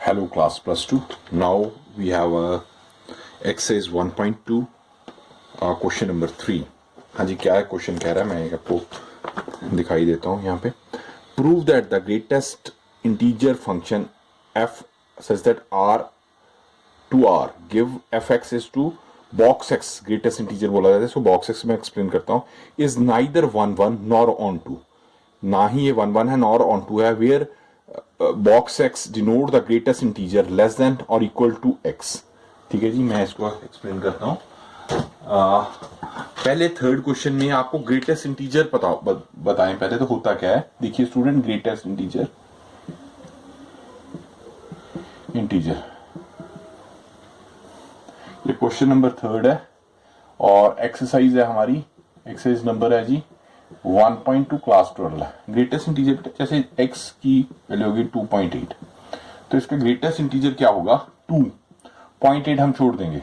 Hello class plus 2. Now we have a exercise 1.2 question number 3. हाँ जी, क्या है question कह रहा है, मैं आपको दिखाई देता हूँ यहाँ पे. Prove that the greatest integer function f such that r to r give fx is to box x greatest integer बोला जाता है. सो box x में एक्सप्लेन करता हूँ. Is neither 1 1 nor on 2. ना ही ये 1 1 है नॉर ऑन 2 है. Where box x denote the greatest integer less than और इक्वल टू एक्स. ठीक है जी, मैं इसको एक्सप्लेन करता हूँ. पहले थर्ड क्वेश्चन में आपको ग्रेटेस्ट इंटीजर बताएं पहले तो होता क्या है. देखिए स्टूडेंट, ग्रेटेस्ट इंटीजर ये क्वेश्चन नंबर थर्ड है और एक्सरसाइज है हमारी. एक्सरसाइज नंबर है जी 1.2 क्लास 12 है. ग्रेटेस्ट इंटीजर जैसे x की वैल्यू होगी 2.8, तो इसका ग्रेटेस्ट इंटीजर क्या होगा 2.8 हम छोड़ देंगे.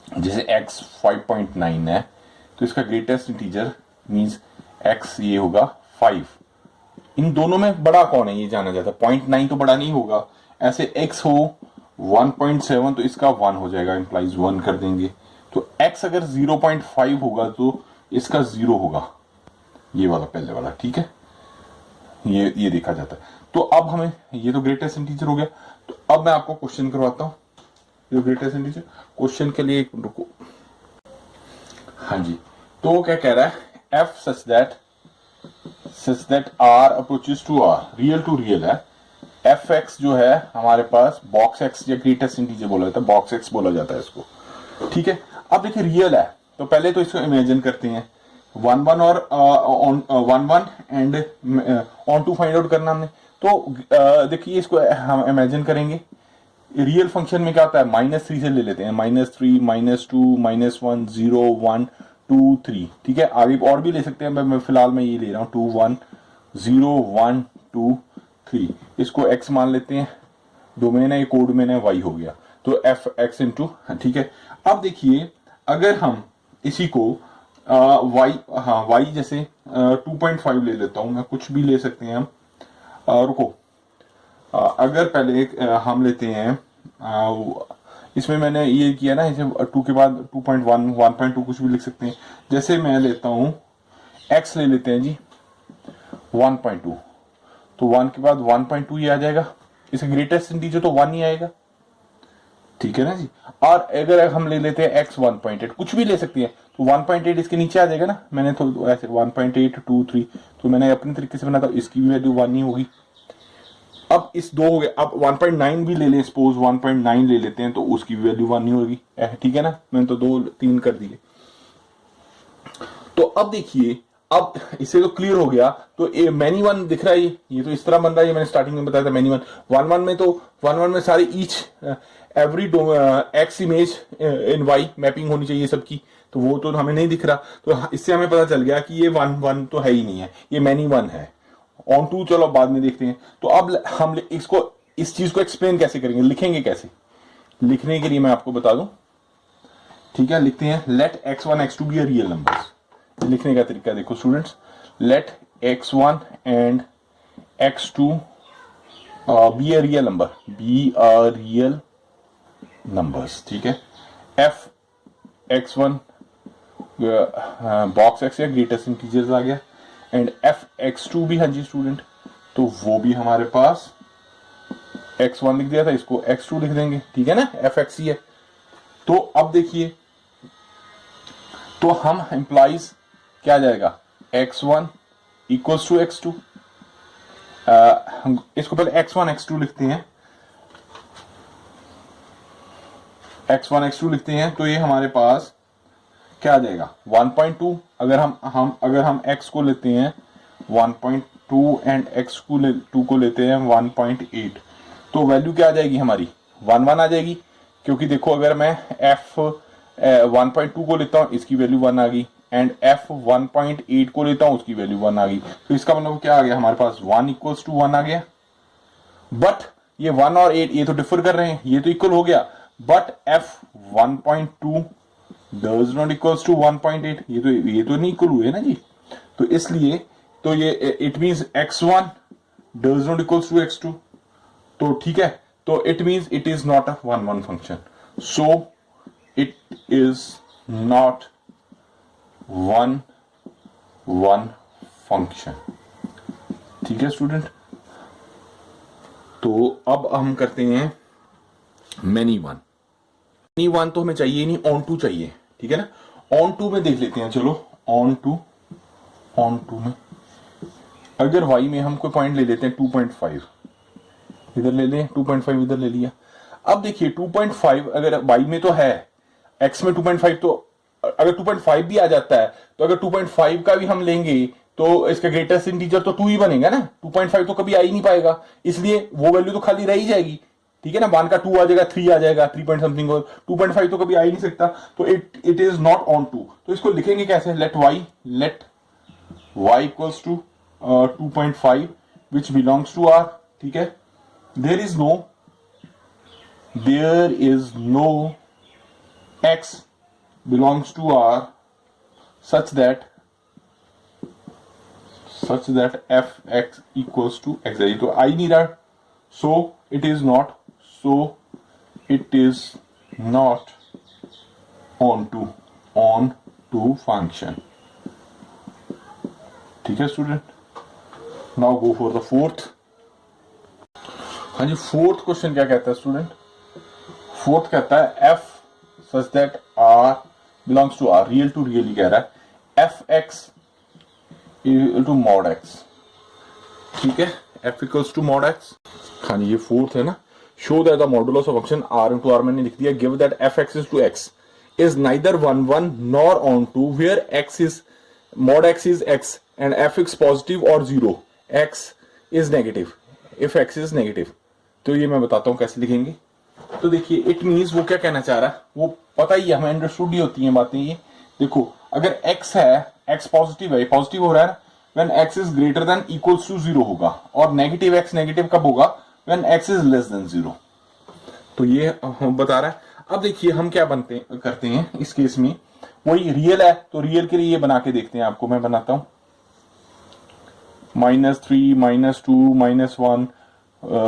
जैसे x 5.9 है तो इसका ग्रेटेस्ट इंटीजर मींस x ये होगा 5. इन दोनों में बड़ा कौन है ये जाना जाता है. 0.9 तो बड़ा नहीं होगा. ऐसे x हो 1.7 तो इसका 1 हो जाएगा, इंप्लाइज 1 कर देंगे. तो x अगर 0.5 होगा तो इसका 0 होगा, ये वाला पहले वाला. ठीक है, ये देखा जाता है. तो अब हमें ये तो ग्रेटेस्ट इंटीजर हो गया. तो अब मैं आपको क्वेश्चन करवाता हूं. ये ग्रेटेस्ट इंटीजर क्वेश्चन के लिए एक रुको. हाँ जी, तो वो क्या कह रहा है, f such that r approaches to r real to real है. fx जो है हमारे पास बॉक्स x या ग्रेटेस्ट इंटीजर बोला जाता है, बॉक्स x बोला जाता है इसको. ठीक है, अब देखिए रियल है तो पहले तो इसको इमेजिन करते हैं. 1 1 और 1 1 and onto find out करना हमने. तो देखिए इसको हम इमेजिन करेंगे. रियल फंक्शन में क्या होता है, -3 से ले लेते हैं. -3 -2 -1 0 1 2 3. ठीक है, आगे और भी ले सकते हैं, मैं फिलहाल मैं ये ले रहा हूँ 2 1 0 1 2 3. इसको x मान लेते हैं. डोमेन है, ये कोड में है, y हो गया. तो f x इंटू. ठीक है, अब देखिए अगर हम इसी को y जैसे 2.5 ले लेता हूं मैं, कुछ भी ले सकते हैं हम. रुको, अगर पहले हम लेते हैं इसमें मैंने ये किया ना, इसे 2 के बाद 2.1 1.2 कुछ भी लिख सकते हैं. जैसे मैं लेता हूं x ले लेते हैं जी 1.2, तो 1 के बाद 1.2 ये आ जाएगा. इसका ग्रेटेस्ट इंटीजर तो 1 ही आएगा. ठीक है ना जी. और अगर हम ले लेते हैं x 1.8, कुछ भी ले सकते हैं, तो 1.8 इसके नीचे आ जाएगा ना. मैंने तो ऐसे 1.8 2 3 तो मैंने अपने तरीके से बना था, इसकी भी वैल्यू 1 ही होगी. अब इस 2 हो गए. अब 1.9 भी ले लें, सपोज 1.9 ले लेते हैं तो उसकी भी वैल्यू 1 ही होगी. ठीक है ना, मैंने तो 2 3 कर दिए. तो अब देखिए, अब इससे तो क्लियर हो गया. तो ये मैनी वन दिख रहा है, ये तो इस तरह बन रहा है. ये मैंने स्टार्टिंग में बताया था मैनी वन. 1 1 में तो 1 1 में सारे each every x image in y mapping होनी चाहिए सबकी. तो वो तो हमें नहीं दिख रहा. तो इससे हमें पता चल गया कि ये 1 1 तो है ही नहीं है, ये मैनी वन है. ऑन टू चलो बाद में देखते हैं. तो अब हम इसको इस चीज को एक्सप्लेन कैसे करेंगे, लिखेंगे कैसे. लिखने के लिए मैं आपको बता दूं. ठीक है, लिखते हैं let x1 x2 be a real numbers. लिखने का तरीका देखो students. Let x1 and x2 be a real number, be a real numbers. ठीक है, f x1 बॉक्स x या ग्रेटेस्ट इंटीजर्स आ गया, एंड f x2 भी. हाँ जी स्टूडेंट, तो वो भी हमारे पास x1 लिख दिया था, इसको x2 लिख देंगे. ठीक है ना, f x ही है. तो अब देखिए, तो हम इंप्लाइज क्या आ जाएगा, x1 इक्वल्स टू x2. हम इसको पहले x1 x2 लिखते हैं. x1 x2 लिखते हैं तो ये हमारे पास क्या आ जाएगा 1.2. अगर हम x को लेते हैं 1.2 एंड x को 2 को लेते हैं 1.8, तो वैल्यू क्या आ जाएगी हमारी 1 1 आ जाएगी. क्योंकि देखो अगर मैं f 1.2 को लेता हूं, इसकी वैल्यू 1 आ गई, एंड f 1.8 को लेता हूं, उसकी वैल्यू 1 आ गई. तो इसका मतलब क्या आ गया हमारे पास 1 इक्वल्स टू 1 आ गया. बट ये 1 और 8 ये तो डिफर कर रहे हैं, ये तो इक्वल हो गया. But f 1.2 does not equals to 1.8, ये तो नहीं इक्वल हुए ना जी. तो इसलिए तो ये it means x1 does not equals to x2. तो ठीक है, तो it means it is not a one one function, so it is not one one function. ठीक है स्टूडेंट, तो अब हम करते हैं मैनी वन। मैनी वन तो हमें चाहिए नहीं, ऑन टू चाहिए। ठीक है ना, ऑन टू में देख लेते हैं। चलो ऑन टू में अगर y में हम कोई पॉइंट ले लेते हैं 2.5, इधर ले लें 2.5, इधर ले लिया। अब देखिए 2.5 अगर y में तो है, x में 2.5, तो अगर 2.5 भी आ जाता है तो अगर 2.5 का भी हम लेंगे तो इसका ग्रेटेस्ट इंटीजर तो 2 ही बनेगा ना, 2.5 तो कभी आ ही नहीं पाएगा, इसलिए वो वैल्यू तो खाली रह ही जाएगी। ठीक है ना, 1 का 2 आ जाएगा, 3 आ जाएगा, 3 पॉइंट समथिंग, 2.5 तो कभी आ ही नहीं सकता, तो it is not onto. तो इसको लिखेंगे कैसे, let y equals to 2.5 which belongs to r। ठीक है, there is no x belongs to r such that fx equals to x। तो I नहीं रहा, so it is not on to function। ठीक है student, now go for the fourth. हाँ जी, fourth question क्या कहता है स्टूडेंट, फोर्थ कहता है f such that r belongs to r, real to real ही कह रहा है, fx equal to mod x। ठीक है, f equals to mod x। हाँ जी, ये फोर्थ है ना, show that the modulus of function r into r मैंने लिख दिया, give that fx is to x is neither 1 1 nor on 2 where x is mod x is x and fx positive or 0, x is negative if x is negative। तो ये मैं बताता हूँ कैसे लिखेंगे। तो देखिए इट मीन्स वो क्या कहना चाह रहा है, वो पता ही है, हमें अंडरस्टूड ही होती हैं बातें ये। देखो अगर x है, x पॉजिटिव है, पॉजिटिव हो रहा है when x is greater than equals to 0 होगा, और नेगेटिव x नेगेटिव कब होगा, when x is less than 0। तो ये बता रहा है। अब देखिए हम क्या करते हैं इस केस में, वही रियल है तो रियल के लिए ये बना के देखते हैं, आपको मैं बनाता हूं, -3 -2 -1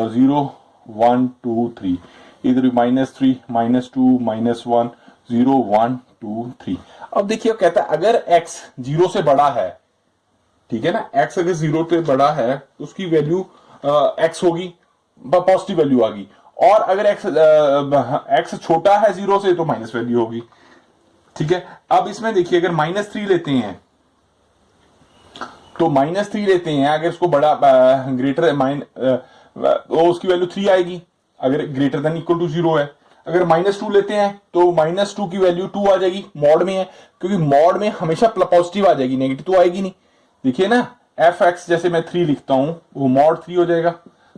0 1 2 3, इधर -3 -2 -1 0 1 2 3। अब देखिए कहता है अगर x 0 से बड़ा है, ठीक है ना, x अगर 0 से बड़ा है तो उसकी वैल्यू x होगी, पॉजिटिव वैल्यू आ गई, और अगर x छोटा है 0 से तो माइनस वैल्यू होगी। ठीक है, अब इसमें देखिए अगर -3 लेते हैं तो -3 लेते हैं, अगर इसको बड़ा ग्रेटर तो उसकी वैल्यू 3 आएगी, अगर ग्रेटर देन इक्वल टू 0 है। अगर -2 लेते हैं तो -2 की वैल्यू 2 आ जाएगी, मॉड में है, क्योंकि मॉड में हमेशा पॉजिटिव आ जाएगी, नेगेटिव तो आएगी नहीं। देखिए ना, fx जैसे मैं 3 लिखता हूं वो मॉड 3 हो जाएगा,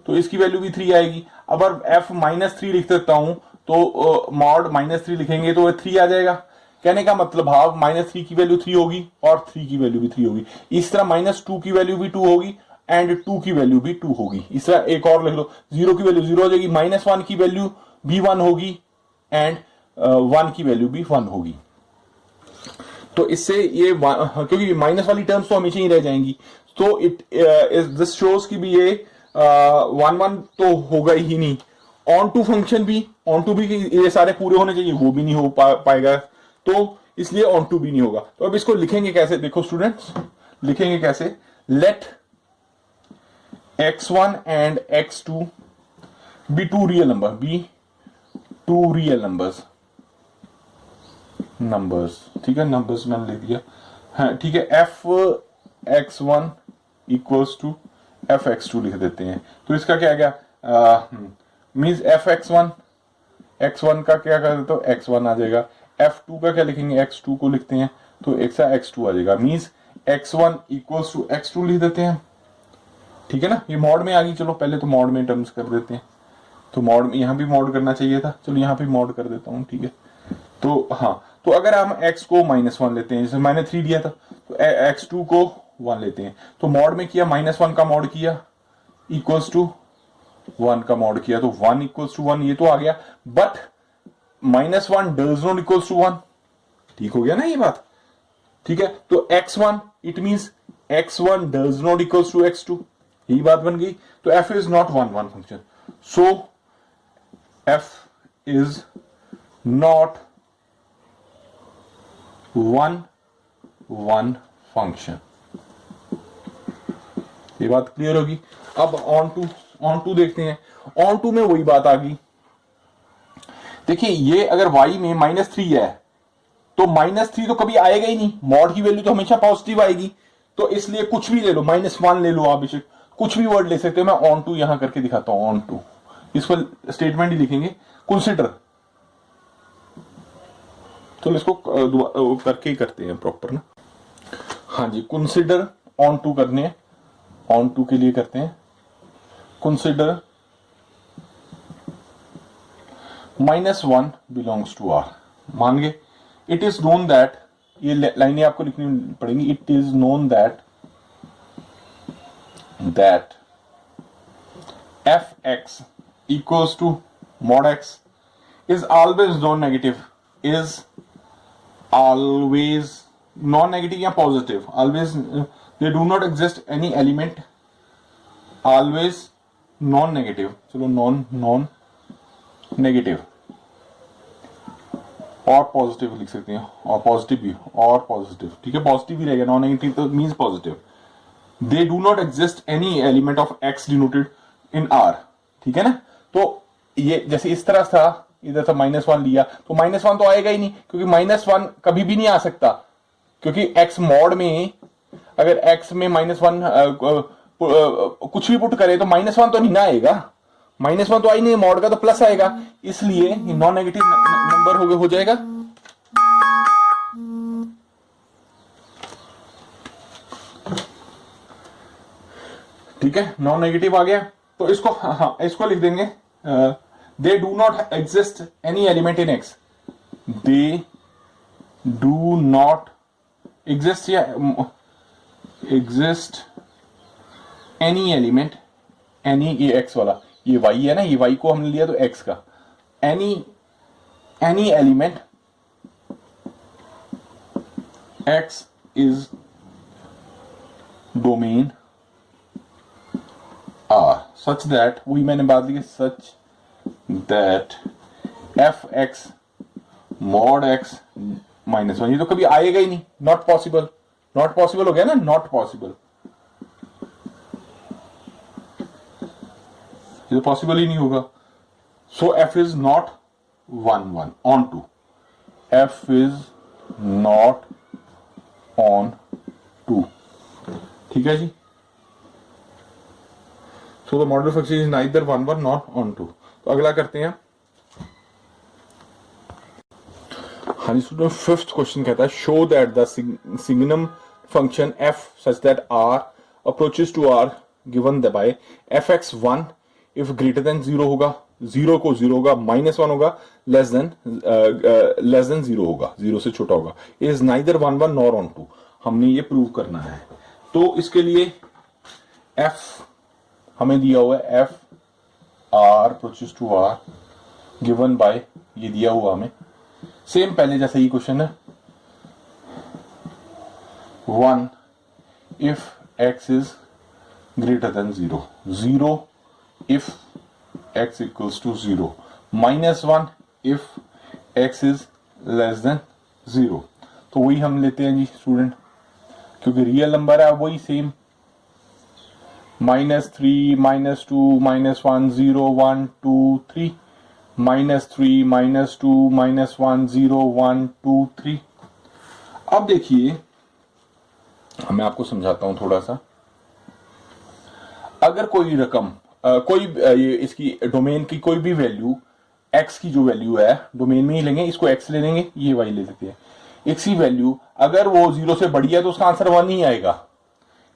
तो इसकी वैल्यू भी 3 आएगी। अगर f -3 लिख देता हूं तो मॉड -3 लिखेंगे तो 3 आ जाएगा। कहने का मतलब भाव -3 की वैल्यू 3 होगी और 3 की वैल्यू भी 3 होगी। इस तरह -2 की वैल्यू भी 2 होगी एंड 2 की वैल्यू भी 2 होगी। इस तरह एक और लिख लो, 0 की वैल्यू 0 हो जाएगी, -1 की वैल्यू भी 1 होगी एंड 1 की वैल्यू भी 1 होगी। तो इससे ये क्योंकि माइनस वाली टर्म्स तो हमेशा ही रह जाएंगी, तो दिस शोज की भी ये 1 1 तो होगा ही नहीं। ऑन टू फंक्शन भी, ऑन टू भी ये सारे पूरे होने चाहिए, वो भी नहीं हो पाएगा, तो इसलिए ऑन टू भी नहीं होगा। तो अब इसको लिखेंगे कैसे, देखो स्टूडेंट्स लिखेंगे कैसे, let x1 and x2 be two real numbers. ठीक है, नंबर्स मैंने लिख दिया, हाँ ठीक है, fx1 इक्वल्स टू fx2 लिख देते हैं। तो इसका क्या गया, मीन्स fx1 x1 का क्या कर देते हो, x1 आ जाएगा, f2 का क्या लिखेंगे, x2 को लिखते हैं तो x2 आ जाएगा, means x1 equals to x2 लिख देते हैं। ठीक है ना, ये मॉड में आ गई, चलो पहले तो मॉड में टर्म्स कर देते हैं, तो मॉड में यहाँ भी मॉड करना चाहिए था, चलो यहाँ पे मॉड कर देता हूँ। ठीक है, तो हाँ, तो अगर हम x को -1 लेते हैं, जैसे मैंने 3 दिया था, तो x2 को 1 लेते हैं, तो मॉड में किया, -1 का मॉड किया इक्वल्स टू 1 का मॉड किया, तो 1 इक्वल्स टू 1 ये तो आ गया, but -1 does not equals to 1। ठीक हो गया ना ये बात, ठीक है, तो x1 it means x1 does not equals to x2, यही बात बन गई। तो f is not 1 1 function, so f is not one function. ये बात क्लियर होगी। अब ऑन टू देखते हैं। ऑन टू में वही बात आ गई। देखिए ये अगर y में -3 है तो -3 तो कभी आएगा ही नहीं, मॉड की वैल्यू तो हमेशा पॉजिटिव आएगी। तो इसलिए कुछ भी ले लो, -1 ले लो, आप बेशक कुछ भी वर्ड ले सकते हो। मैं ऑन टू यहां करके दिखाता हूं। ऑन टू इसको स्टेटमेंट ही लिखेंगे, कंसीडर। तो इसको करके ही करते हैं प्रॉपर ना। हाँ जी, कंसीडर ऑन टू करने हैं। ऑन टू के लिए करते हैं कंसीडर -1 बिलोंग्स टू आर। मान गए। इट इज नोन दैट, ये लाइनें आपको लिखनी पड़ेंगी। It is known that f(x) equals to mod x is always non-negative, is always non-negative या positive, always they do not exist any element, always non-negative। चलो non-negative और पॉजिटिव लिख सकते हैं, और पॉजिटिव भी और पॉजिटिव, ठीक है। पॉजिटिव ही रहेगा, नॉन नेगेटिव तो means positive. They do not exist any element of x denoted in are, ठीक है ना। तो ये जैसे इस तरह था, इधर से -1 लिया तो -1 तो आएगा ही नहीं, क्योंकि -1 कभी भी नहीं आ सकता, क्योंकि x मॉड में अगर x में -1 कुछ भी पुट करे तो -1 तो नहीं ना आएगा। -1 तो आई नहीं, मॉड का तो प्लस आएगा, इसलिए नॉन नेगेटिव नंबर हो जाएगा। ठीक है, नॉन नेगेटिव आ गया। तो इसको लिख देंगे, दे do not exist any element in x. They do not exist या एग्जिस्ट एनी एलिमेंट, एनी ये एक्स वाला, ये y है ना, ये y को हमने लिया तो x का, any element x is domain R such that, वही मैंने बात ली, such that f(x) mod x -1, ये तो कभी आएगा ही नहीं, नॉट पॉसिबल। नॉट पॉसिबल हो गया ना, नॉट पॉसिबल, ये तो पॉसिबल ही नहीं होगा। So f is not 1 onto, f is not onto, ठीक है जी। So the model function is neither 1 nor on 2। तो अगला करते हैं। हाँ जी स्टूडेंट, फिफ्थ क्वेश्चन कहता है show that the signum function f such that r approaches to r given by f(x)(1) if greater than 0 होगा, 0 को 0 होगा, -1 होगा, लेस देन 0 होगा, 0 से छोटा होगा, is neither 1 nor on 2। हमने ये प्रूव करना है। तो इसके लिए f हमें दिया हुआ है, f r approaches to r given by, ये दिया हुआ हमें सेम पहले जैसा ही क्वेश्चन है, 1 if x is greater than 0, 0 if x equals to 0, -1 if x is less than 0। तो वही हम लेते हैं जी स्टूडेंट, क्योंकि रियल नंबर है वही सेम, -3 -2 -1 0 1 2 3, -3 -2 -1 0 1 2 3। अब देखिए मैं आपको समझाता हूं थोड़ा सा। अगर कोई रकम इसकी डोमेन की कोई भी वैल्यू, x की जो वैल्यू है डोमेन में ही लेंगे, इसको x ले लेंगे, ये y ले लेते हैं, x की वैल्यू अगर वो 0 से बड़ी है तो उसका आंसर 1 ही आएगा।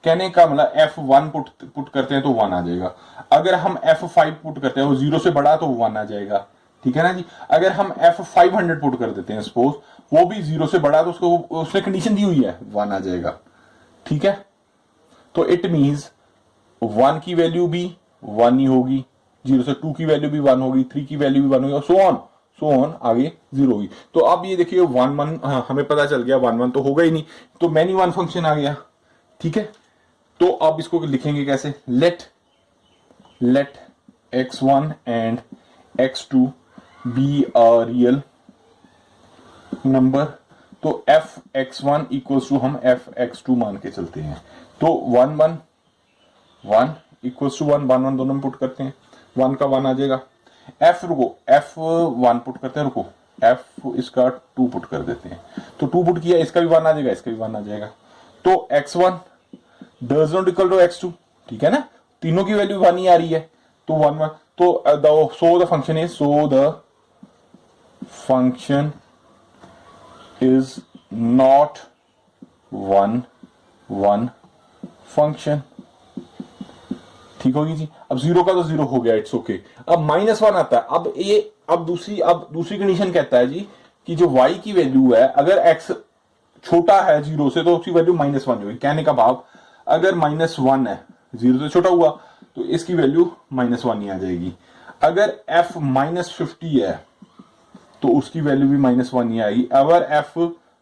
कहने का मतलब f1 पुट करते हैं तो 1 आ जाएगा, अगर हम f5 पुट करते हैं वो 0 से बड़ा तो 1 आ जाएगा, ठीक है ना जी। अगर हम f500 पुट कर देते हैं सपोज, वो भी 0 से बड़ा तो उसने कंडीशन दी हुई है 1 आ जाएगा, ठीक है। तो इट मींस 1 की वैल्यू भी 1 ही होगी, 0 से 2 की वैल्यू भी 1 होगी, 3 की वैल्यू भी 1 होगी, और सो ऑन आगे 0 होगी। तो अब ये देखिए 1 1 हमें पता चल गया 1 1 तो होगा ही नहीं, तो मैनी वन फंक्शन आ गया, ठीक है। तो अब इसको लिखेंगे कैसे, let x1 and x2 be a real number, तो f(x1) इक्वल्स टू हम f(x2) मान के चलते हैं। तो 1 1 1 इक्वल्स टू 1 1 1 दोनों में पुट करते हैं, 1 का 1 आ जाएगा। रुको f1 पुट करते हैं, रुको f इसका 2 पुट कर देते हैं, तो 2 पुट किया, इसका भी 1 आ जाएगा, इसका भी 1 आ जाएगा। तो x1 does not equal to x2, ठीक है ना, तीनों की वैल्यू 1 ही आ रही है, तो 1 1, तो so the function is, so the function is not 1 1 function. ठीक होगी जी। अब 0 का तो 0 हो गया, इट्स ओके। अब -1 आता है। अब दूसरी कंडीशन कहता है जी कि जो y की वैल्यू है, अगर x छोटा है 0 से तो उसकी वैल्यू -1 होगी। कहने का भाव, अगर -1 है, 0 से छोटा हुआ, तो इसकी वैल्यू -1 ही आ जाएगी। अगर f -50 है तो उसकी वैल्यू भी -1 ही आएगी। अगर f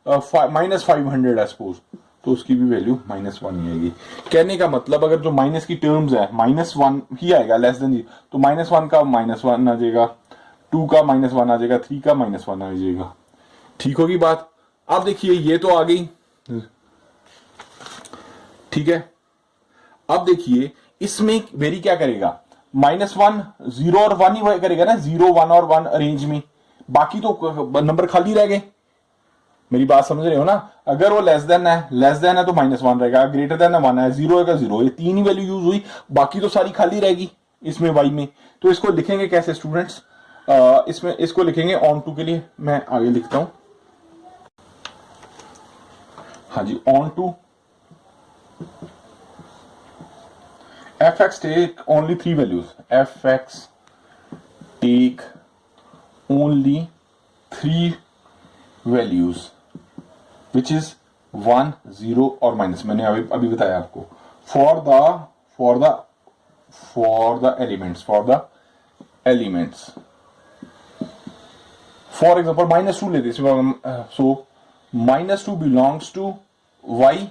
-500 है सपोज, तो उसकी भी वैल्यू -1 ही आएगी। कहने का मतलब, अगर जो माइनस की टर्म्स है -1 ही आएगा, लेस देन 0, तो -1 का -1 आ जाएगा, 2 का -1 आ जाएगा, 3 का -1 आ जाएगा। ठीक होगी बात। अब देखिए ये तो आ गई, ठीक है। अब देखिए इसमें वेरी क्या करेगा, -1 0 और 1 ही करेगा ना, 0 1 और 1 अरेंज में, बाकी तो नंबर खाली रह गए। मेरी बात समझ रहे हो ना। अगर वो लेस देन है तो -1 रहेगा, ग्रेटर देन है 1 है, 0 है 0, ये 3 ही वैल्यू यूज हुई, बाकी तो सारी खाली रहेगी इसमें y में। तो इसको लिखेंगे कैसे स्टूडेंट्स, इसमें इसको लिखेंगे ऑन टू के लिए, मैं आगे लिखता हूं। हाँ जी, onto f(x) take only 3 values, f(x) take only 3 values which is 1 0 और माइनस, मैंने अभी बताया आपको, for the elements, for example -2 लेते, so -2 belongs to y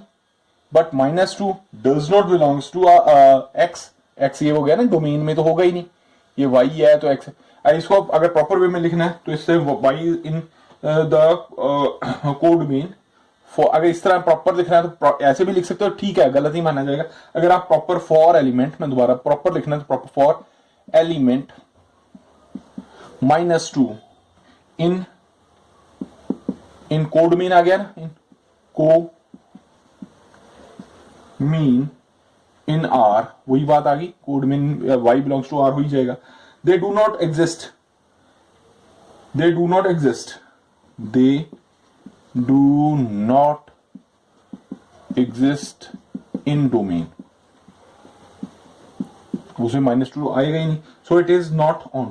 but -2 does not belongs to x ये हो गया ना, डोमेन में तो होगा ही नहीं, ये y है तो x है। इसको अगर प्रॉपर वे में लिखना है तो इससे y इन द कोडोमेन, अगर इस तरह प्रॉपर लिखना है तो ऐसे भी लिख सकते हो, ठीक है, गलत ही माना जाएगा। अगर आप प्रॉपर फॉर एलिमेंट, मैं दोबारा प्रॉपर लिखना है तो proper for element -2 in codomain आ गया ना, इन को मीन इन आर, वही बात आ गई, codomain y belongs to R हो ही जाएगा। They do not exist in domain, उसे -2 आएगा ही नहीं, so it is not on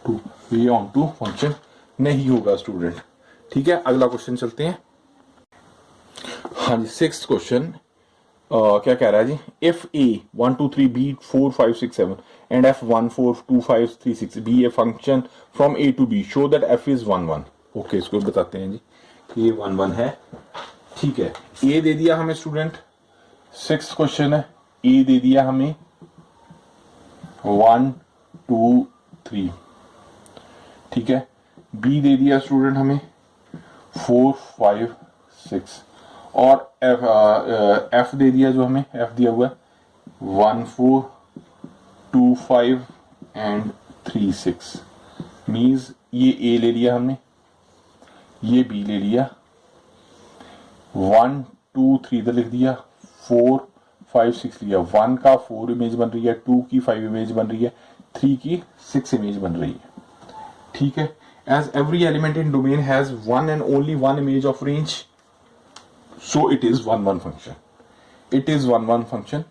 to, ये ऑन टू फंक्शन नहीं होगा स्टूडेंट। ठीक है, अगला क्वेश्चन चलते हैं। हाँ जी, 6th क्वेश्चन क्या कह रहा है जी, if a 1 2 3 b 4 5 6 7 and f 1 4 2 5 3 6 be a function from a to b, show that f is 1 1। Okay, इसको बताते हैं जी कि ये 1 1 है। ठीक है, a दे दिया हमें स्टूडेंट, 6th क्वेश्चन है, a दे दिया हमें 1 2 3, ठीक है, b दे दिया स्टूडेंट हमें 4 5 6, और f दे दिया, जो हमें f दिया हुआ है 1 4 2 5 एंड 3 6, मीन्स ये a ले लिया हमने, ये b ले लिया, 1 2 3 इधर लिख दिया, 4 5 6 लिया, 1 का 4 इमेज बन रही है, 2 की 5 इमेज बन रही है, 3 की 6 इमेज बन रही है। ठीक है, as every element in domain has one and only one image of range, so it is 1 1 function. It is 1 1 function.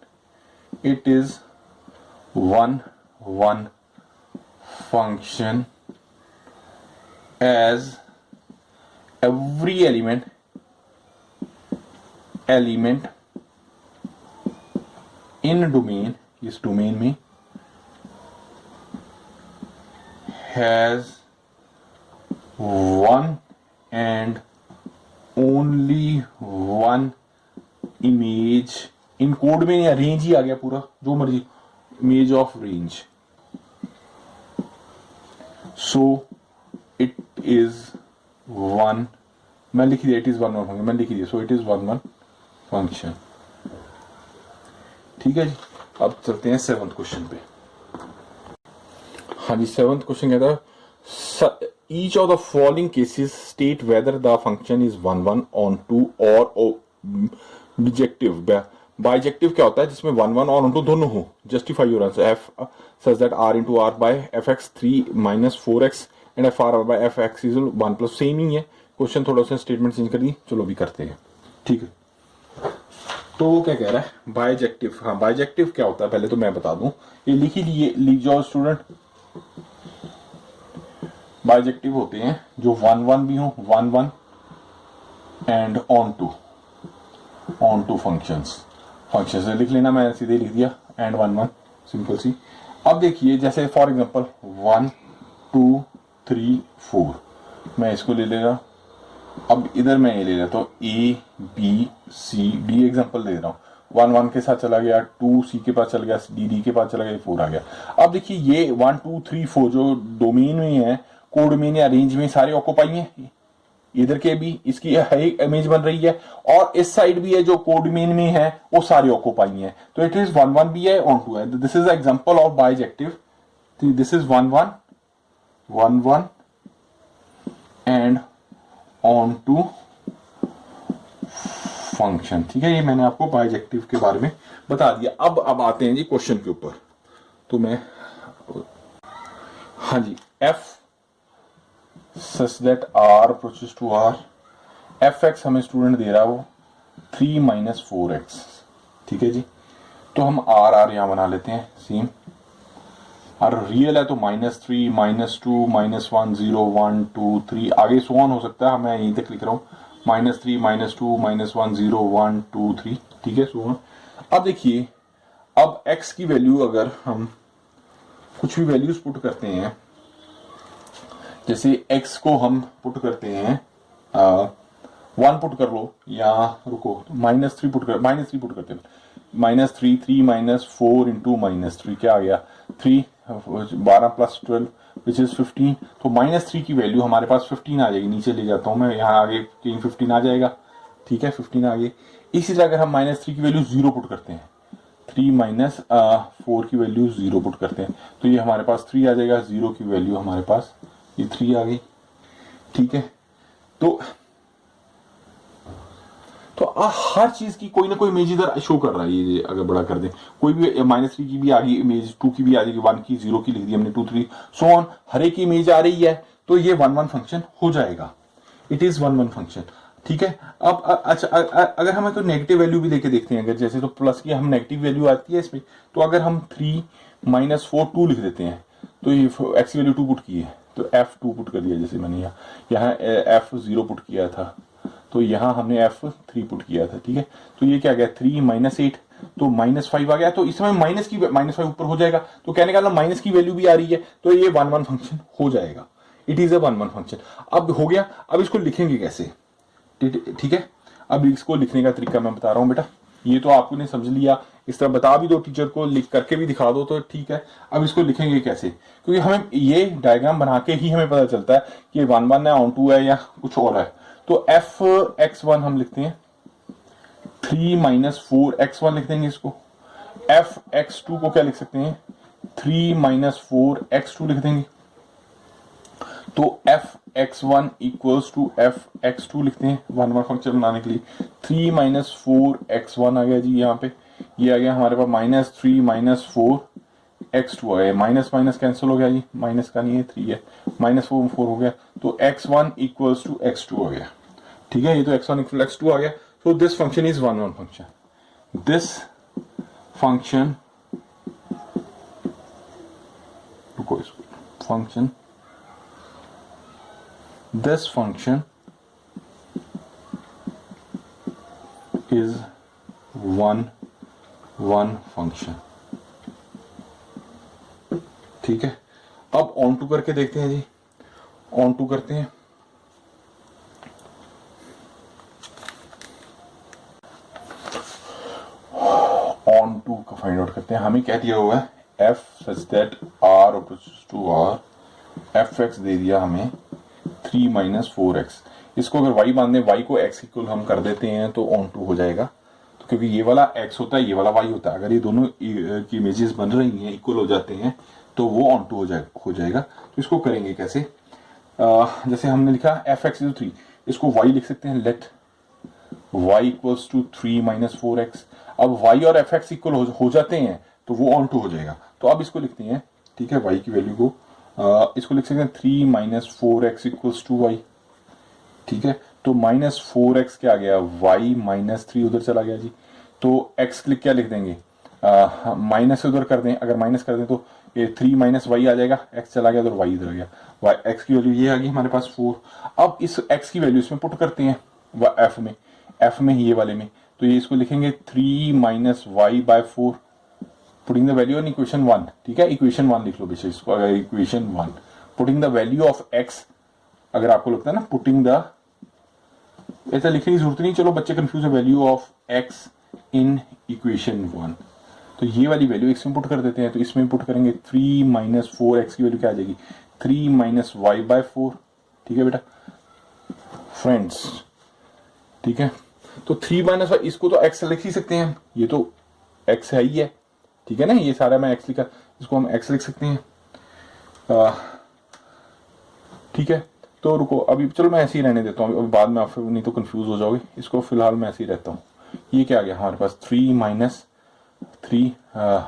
It is 1 1 function as every element in domain, इस डोमेन में has one and only one image, in code में या range ही आ गया पूरा, जो मर्जी, image of range, so it is one, मैं लिख दिया it is one one function, मैंने लिख दिया, सो it is one one function. ठीक है जी, अब चलते हैं 7th क्वेश्चन पे। हाँ जी, 7th क्वेश्चन कहता है each of the following cases state whether the function is one one onto और बिजेक्टिव। बाइजेक्टिव क्या होता है, जिसमें वन वन और ऑन टू दोनों हो। Justify your answer f such that R into R by f x 3 minus 4x and f R by f x is 1 plus, same ही है क्वेश्चन, थोड़ा सा स्टेटमेंट चेंज कर दी, चलो भी करते हैं। ठीक है, तो वो क्या कह रहा है, बाइजेक्टिव। हाँ, बाइजेक्टिव क्या होता है पहले तो मैं बता दूं, ये लिख जाओ स्टूडेंट। बाइजेक्टिव होते हैं जो वन वन भी हो, one one and onto functions से लिख लेना, मैं सीधे लिख दिया एंड वन वन, सिंपल सी। अब देखिए जैसे फॉर एग्जांपल 1 2 3 4, मैं इसको ले ले रहा, अब इधर मैं ये ले लेता हूँ A B C D example दे रहा हूँ, 1 1 के साथ चला गया, 2 C के पास चला गया, D के पास चला गया, 4 आ गया। अब देखिए ये 1 2 3 4 जो डोमेन में है, कोडोमेन या रेंज में सारे ऑक्यूपाई हैं, इधर के भी इसकी इमेज बन रही है, और इस साइड भी है जो कोडोमेन में है वो सारे ऑक्यूपाई हैं, तो इट इज वन वन भी है, ऑन टू है। This is example of bijective, this is one one and onto function. ठीक है, ये मैंने आपको बाइजेक्टिव के बारे में बता दिया। अब आते हैं जी क्वेश्चन के ऊपर, तो मैं हाँ जी, f such that r approaches to r, fx हमें स्टूडेंट दे रहा है वो 3 माइनस 4x। ठीक है जी, तो हम r यहां बना लेते हैं सेम, और रियल है तो -3 -2 -1 0 1 2 3 आगे सो ऑन हो सकता है, मैं यहीं तक लिख रहा हूँ -3 -2 -1 0 1 2 3। ठीक है, सो ऑन। अब देखिए, अब x की वैल्यू अगर हम कुछ भी वैल्यूज पुट करते हैं, जैसे x को हम पुट करते हैं 1 पुट कर लो, या रुको -3 पुट करते हैं, -3 3 -4 इंटू -3 क्या आ गया 3 12 प्लस 12 विच इज 15, तो -3 की वैल्यू हमारे पास 15 आ जाएगी। नीचे ले जाता हूं मैं, यहाँ आगे 15 आ जाएगा। ठीक है, 15 आ गई। इसी तरह अगर हम -3 की वैल्यू 0 पुट करते हैं, 3 4 की वैल्यू 0 पुट करते हैं, तो ये हमारे पास 3 आ जाएगा, 0 की वैल्यू हमारे पास ये 3 आ गई। ठीक है, तो हर चीज की कोई ना कोई इमेज इधर शो कर रहा है। ये अगर बड़ा कर दें, कोई भी -3 की भी आ गई इमेज, 2 की भी आ जाएगी, 1 की 0 की लिख दी हमने, 2 3 सो ऑन, हर एक की इमेज आ रही है, तो ये 1 1 फंक्शन हो जाएगा। It is 1 1 function. ठीक है, अब अच्छा अगर हमें तो नेगेटिव वैल्यू भी देके देखते हैं, अगर जैसे तो प्लस की हम नेगेटिव वैल्यू आती है इसमें, तो अगर हम 3 -4 2 लिख देते हैं, तो ये एक्स की वैल्यू 2 पुट की है, तो f2 पुट कर दिया, जैसे मैंने यहाँ f0 पुट किया था, तो यहाँ हमने f3 पुट किया था। ठीक है, तो ये क्या गया 3 -8, तो -5 आ गया, तो इस समय -5 ऊपर हो जाएगा, तो कहने का मतलब माइनस की वैल्यू भी आ रही है, तो ये 1 1 फंक्शन हो जाएगा। It is a 1 1 function. अब हो गया, अब इसको लिखेंगे कैसे? ठीक है, अब इसको लिखने का तरीका मैं बता रहा हूँ बेटा, ये तो आपने समझ लिया, इस तरह बता भी दो टीचर को, लिख करके भी दिखा दो तो ठीक है। अब इसको लिखेंगे कैसे, क्योंकि हमें ये डायग्राम बना के ही हमें पता चलता है कि 1 1 है, ऑन 2 है, या कुछ और है। तो fx1 हम लिखते हैं 3 4x1 लिख देंगे इसको। fx2 को क्या लिख सकते हैं 3 4x2 लिख देंगे। तो fx1 इक्वल्स टू fx2 लिखते हैं 1 1 फंक्शन बनाने के लिए। 3 4x1 आ गया जी, यहाँ पे ये आ गया हमारे पास -3 4x2 आ गया, माइनस माइनस कैंसिल हो गया जी, माइनस का नहीं है 3 है, -4 हो गया, तो x1 इक्वल्स टू x2 हो गया। ठीक है, ये तो x1 इक्वल x2 आ गया। So this function is 1 1 function. This function, रुको इसको, function, this function is 1 1 function। ठीक है, अब ऑन टू करके देखते हैं जी, ऑन टू करते हैं। ऑन टू का फाइंड आउट करते हैं। हमें क्या दिया हुआ है f such that R approaches to R, f x दे दिया हमें 3 माइनस 4x। इसको अगर y मान दें, y को x इक्वल हम कर देते हैं तो ऑन टू हो जाएगा। तो क्योंकि ये वाला x होता है, ये वाला y होता है, अगर ये दोनों की इमेजेस बन रही हैं, इक्वल हो जाते हैं, तो वो ऑन टू हो जाएगा। तो इसको करेंगे कैसे? जैसे हमने लिखा एफ एक्स इज 3, इसको y लिख सकते हैं, let y equals to 3 minus 4x। अब y और एफ एक्स इक्वल हो जाते हैं तो वो ऑन टू हो जाएगा। तो अब इसको लिखते हैं, ठीक है, y की वैल्यू को इसको लिख सकते हैं 3 minus 4x equals to y, ठीक है। तो माइनस 4x क्या आ गया, y माइनस 3 उधर चला गया जी। तो x क्लिक क्या लिख देंगे, माइनस उधर कर दें, अगर माइनस कर दें तो ये 3 माइनस वाई आ जाएगा, x चला गया उधर, y इधर आ गया, x की वैल्यू ये आ गई हमारे पास 4। अब इस x की वैल्यू इसमें पुट करते हैं f में ये वाले में, तो ये इसको लिखेंगे 3 minus y by 4, putting the value in equation 1, ठीक है, इक्वेशन 1 लिख लो बेशक इसको, अगर equation 1 putting the value of x, अगर आपको लगता है ना पुटिंग द, ऐसा लिखने की जरूरत नहीं, चलो बच्चे कंफ्यूज है, value of x in equation 1, तो ये वाली वैल्यू x में पुट कर देते हैं। तो इसमें पुट करेंगे 3 माइनस 4x की वैल्यू क्या आ जाएगी, 3 माइनस वाई बाय 4, ठीक है बेटा फ्रेंड्स, ठीक है। तो 3 माइनस वाई, इसको तो x लिख ही सकते हैं, ये तो x है ही है, ठीक है ना, ये सारा मैं x लिखा, इसको हम x लिख सकते हैं, ठीक है। तो रुको अभी, चलो मैं ऐसे ही रहने देता हूँ, अभी बाद में आप नहीं तो कंफ्यूज हो जाओगे, इसको फिलहाल मैं ऐसे ही रहता हूँ। ये क्या आ गया हमारे पास, 3 माइनस 3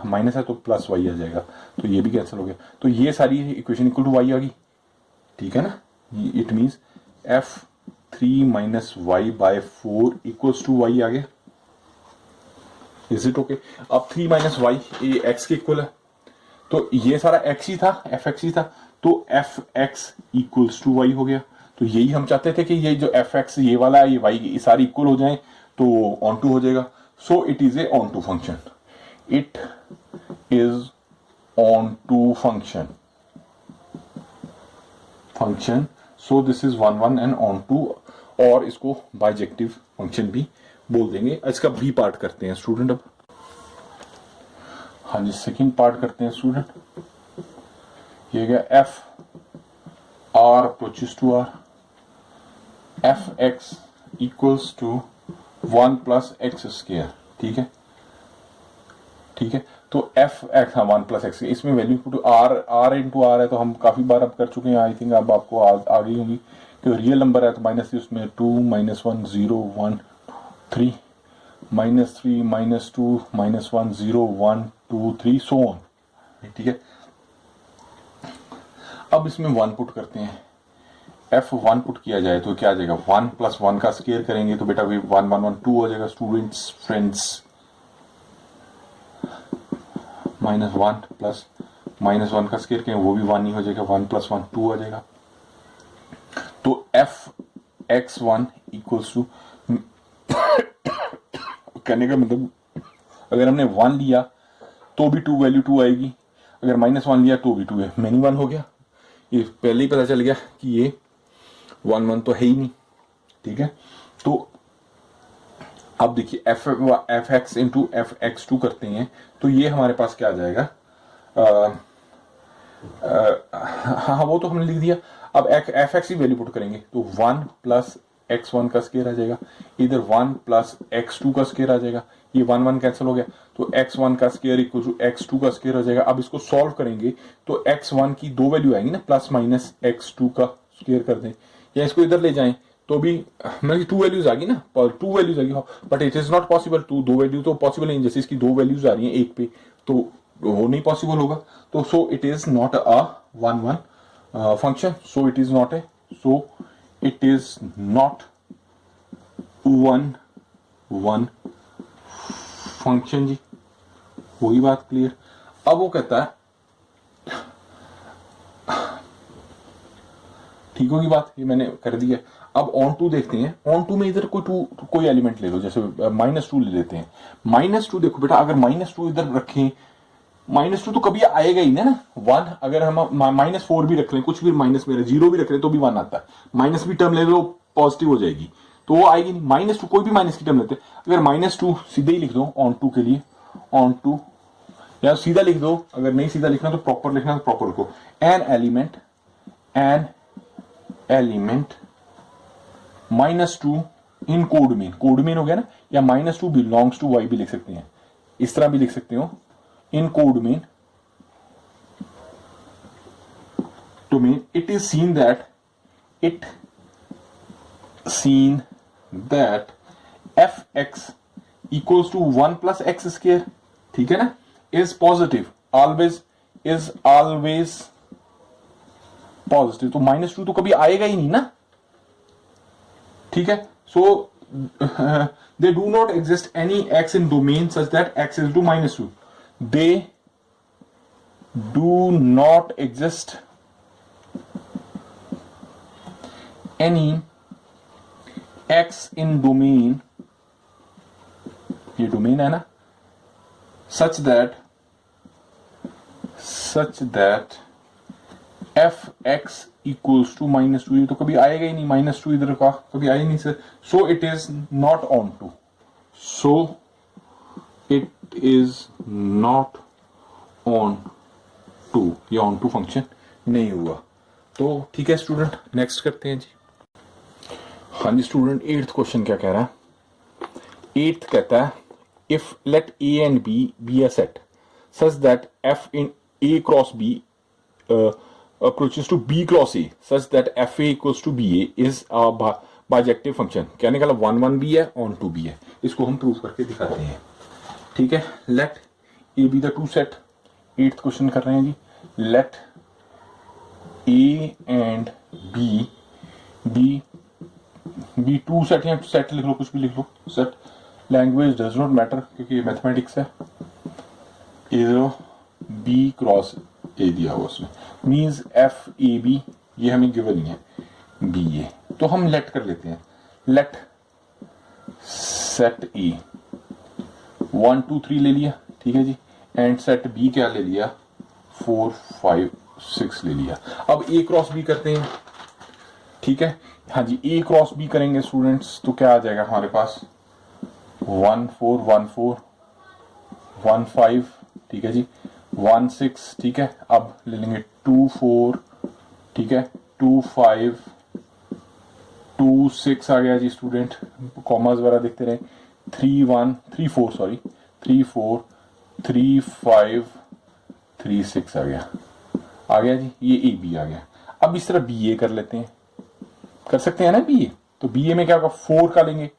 माइनस है तो प्लस वाई आ जाएगा, तो ये भी कैंसिल हो गया। तो ये सारी इक्वेशन इक्वल टू वाई आ गई, ठीक है ना। It means f 3 minus y by 4 equals to y आ गया। Is it okay? अब 3 माइनस वाई ये एक्स के इक्वल है, तो ये सारा एक्स ही था, एफ एक्स ही था, तो f x equals to y हो गया। तो यही हम चाहते थे कि ये जो एफ एक्स ये वाला है, ये वाई, ये सारी इक्वल हो जाए तो ऑन टू हो जाएगा। So it is a onto function, it is onto function, so this is 1 1 and onto, और इसको बाइजेक्टिव फंक्शन भी बोल देंगे। इसका भी पार्ट करते हैं स्टूडेंट अब। हाँ जी, सेकंड पार्ट करते हैं स्टूडेंट। ये गया f R approaches to R, f x equals to 1 plus x square, ठीक है, ठीक है। तो एफ एक्स, हाँ 1 प्लस एक्स, इसमें वैल्यू आर इंटू आर है, तो हम काफी बार अब कर चुके हैं, आई थिंक अब आपको आ गई होंगी कि रियल नंबर है तो माइनस थ्री, उसमें 2 minus 1 0 1 3 minus 3 minus 2 minus 1 0 1 2 3 so on, ठीक है। अब इसमें 1 पुट करते हैं, f1 पुट किया जाए तो क्या आ जाएगा, 1 प्लस 1 का स्केयर करेंगे तो बेटा 1 1 1 2 हो जाएगा students friends, minus 1 plus minus 1 का स्केयर करेंगे वो भी 1 ही हो जाएगा, 1 प्लस 1 2 आ जाएगा। तो एफ एक्स 1 इक्वल्स टू, कहने का मतलब अगर हमने 1 लिया तो भी 2 वैल्यू 2 आएगी, अगर माइनस 1 लिया तो भी 2 है, मैनी 1 हो गया। ये पहले ही पता चल गया कि ये 1 1 तो है ही नहीं, ठीक है। तो अब देखिए F x into F x 2 करते हैं तो ये हमारे पास क्या आ जाएगा, हाँ वो तो हमने लिख दिया। अब एफ एक्स की वैल्यू पुट करेंगे तो 1 प्लस एक्स 1 का स्केयर आ जाएगा, इधर 1 प्लस एक्स 2 का स्केयर आ जाएगा, ये 1 1 कैंसिल हो गया, तो एक्स 1 का स्केयर इक्वल टू एक्स 2 का स्केयर हो जाएगा। अब इसको सॉल्व करेंगे तो एक्स 1 की 2 वैल्यू आएंगी ना, प्लस माइनस एक्स 2 का स्केयर कर दें, या इसको इधर ले जाएं तो भी मतलब 2 वैल्यूज आ गई ना, 2 वैल्यूज आ गई, but it is not possible, 2 value तो पॉसिबल नहीं, जैसे इसकी 2 वैल्यूज आ रही हैं एक पे तो वो नहीं पॉसिबल होगा। तो so it is not a 1 1 function, so it is not 1 1 function जी, वही बात क्लियर। अब वो कहता है ठीक होगी बात, ये मैंने कर दिया। अब ऑन टू देखते हैं, ऑन टू में इधर कोई एलिमेंट ले लो, जैसे -2 ले लेते हैं। -2 देखो बेटा, अगर -2 इधर रखें, -2 तो कभी आएगा ही ना 1, अगर हम -4 भी रख लें, कुछ भी माइनस में 0 भी रख लें तो भी 1 आता है, माइनस भी टर्म ले लो पॉजिटिव हो जाएगी, तो वो आएगी नहीं। -2 कोई भी माइनस की टर्म लेते हैं, अगर -2 सीधे ही लिख दो ऑन टू के लिए, ऑन टू या सीधा लिख दो, अगर नहीं सीधा लिखना तो प्रॉपर लिखना तो प्रॉपर लिखो। An element -2 in code main, code main हो गया ना, या -2 बिलोंग्स टू वाई भी लिख सकते हैं, इस तरह भी लिख सकते हो, in codomain domain it is seen that fx equals to 1 plus x square, ठीक है ना, is positive, is always positive, तो -2 तो कभी आएगा ही नहीं ना, ठीक है। so they do not exist any x in domain such that x is to -2, they do not exist any x in domain, ये डोमेन है ना, such that fx equals to -2, ये तो कभी आएगा ही नहीं, -2 इधर का कभी आया ही नहीं sir, so it is not onto, so it is not on to, ये on to फंक्शन नहीं हुआ। तो ठीक है स्टूडेंट, नेक्स्ट करते हैं जी। हाँ जी स्टूडेंट, 8th क्वेश्चन क्या कह रहा है? 8th कहता है if let A and B be a set such that f in A cross B approaches to B cross A such that f A equals to B A is bijective function, कहने का 1 1 B है, on to be है, इसको हम prove करके दिखाते हैं, ठीक है। Let A B the two set, 8th question कर रहे हैं जी। Let A and B two set, या सेट लिख लो, कुछ भी लिख लो, set, language does not matter क्योंकि ये मैथमेटिक्स है। ए बी क्रॉस ए दिया हुआ उसमें, मीन्स एफ ए बी, ये हमें गिवन है बी ए, तो हम लेट कर लेते हैं, लेट सेट ए 1 2 3 ले लिया, ठीक है जी, एंड सेट बी क्या ले लिया, 4 5 6 ले लिया। अब ए क्रॉस बी करते हैं, ठीक है। हाँ जी, ए क्रॉस बी करेंगे स्टूडेंट्स तो क्या आ जाएगा हमारे पास, 1 4 1 4 1 5, ठीक है जी, 1 6, ठीक है। अब ले लेंगे 2 4, ठीक है, 2 5 2 6 आ गया जी स्टूडेंट, कॉमर्स वगैरह देखते रहे, 3 1 3 4 सॉरी 3 4 3 5 3 6 आ गया जी, ये ए बी आ गया। अब इस तरह बी ए कर लेते हैं, कर सकते हैं ना बी ए, तो बी ए में क्या होगा, 4 का लेंगे,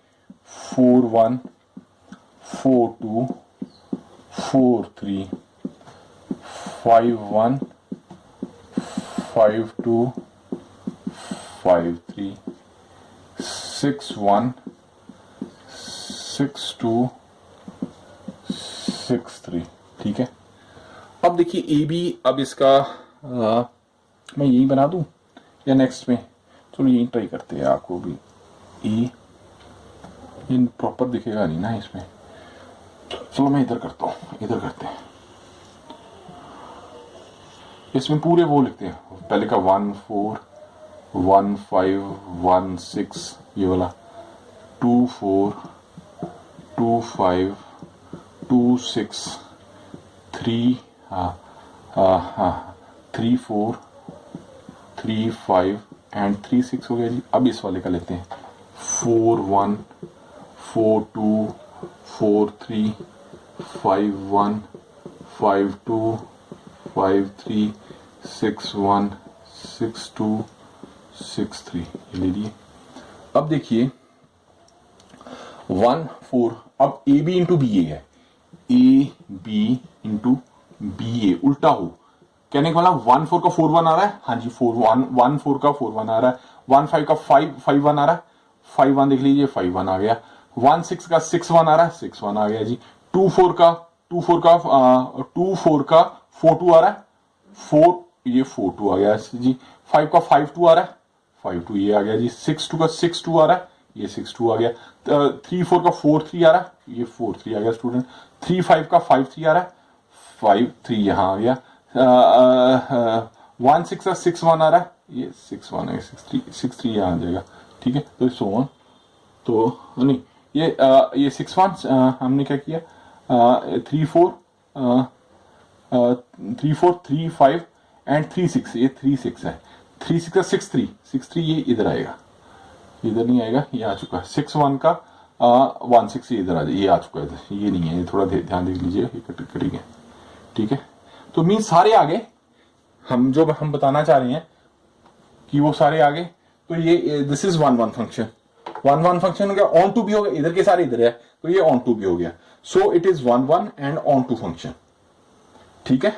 4 1 4 2 4 3 5 1 5 2 5 3 6 1 6 2 6 3, ठीक है। अब देखिए ए बी, अब इसका मैं यही बना दूं या नेक्स्ट में, चलो यही ट्राई करते हैं, आपको भी ए इन प्रॉपर दिखेगा नहीं ना इसमें, चलो मैं इधर करता हूँ, इधर करते हैं, इसमें पूरे वो लिखते हैं, पहले का 1 4 1 5 1 6 ये वाला, 2 4 2 5 2 6 3 3 4 3 5 एंड 3 6 हो गया जी। अब इस वाले का लेते हैं, 4 1 4 2 4 3 5 1 5 2 5 3 6 1 6 2 6 3, ये ले लिए। अब देखिए 1 4, अब ए बी इंटू बी ए है, ए बी इंटू बी ए, उल्टा हो, कहने का मतलब 1 4 का 4 1 आ रहा है, हाँ जी 4 1 1 4 का 4 1 आ रहा है, 1 5 का 5 5 1 आ रहा है, 5 1 देख लीजिए 5 1 आ गया, 1 6 का 6 1 आ रहा है, 6 1 आ गया जी, 2 4 का 4 2 आ रहा है, 4 ये 4 2 आ गया जी, 5 का 5 2 आ रहा है, 5 2 ये आ गया जी, 6 2 का 6 2 आ रहा है, ये 6 2 आ गया, 3 4 का 4 3 आ रहा है, ये 4 3 आ गया स्टूडेंट, 3 5 का 5 3 आ रहा है, 5 3 यहाँ आ गया, 1 6 का 6 1 आ रहा है, ये 6 1 है, 6 3 यहाँ आ जाएगा, ठीक है। तो सो ऑन, तो नहीं ये 6 1 हमने क्या किया, 3 4 3 4 3 5 एंड 3 6, ये 3 6 है, 3 6 का 6 3 6 3, ये इधर आएगा, इधर नहीं आएगा, ये आ चुका है 6 1 का 1 6, ये इधर आ जाए, ये आ चुका है इधर, ये नहीं है, ये थोड़ा ध्यान देख लीजिए, ये कटेंगे, ठीक है। तो मीन सारे आगे हम जो हम बताना चाह रहे हैं कि वो सारे आगे, तो ये दिस इज 1 1 फंक्शन, 1 1 फंक्शन हो गया, ऑन टू भी हो गया, इधर के सारे इधर है तो ये ऑन टू भी हो गया, so it is 1 1 and onto function, ठीक है।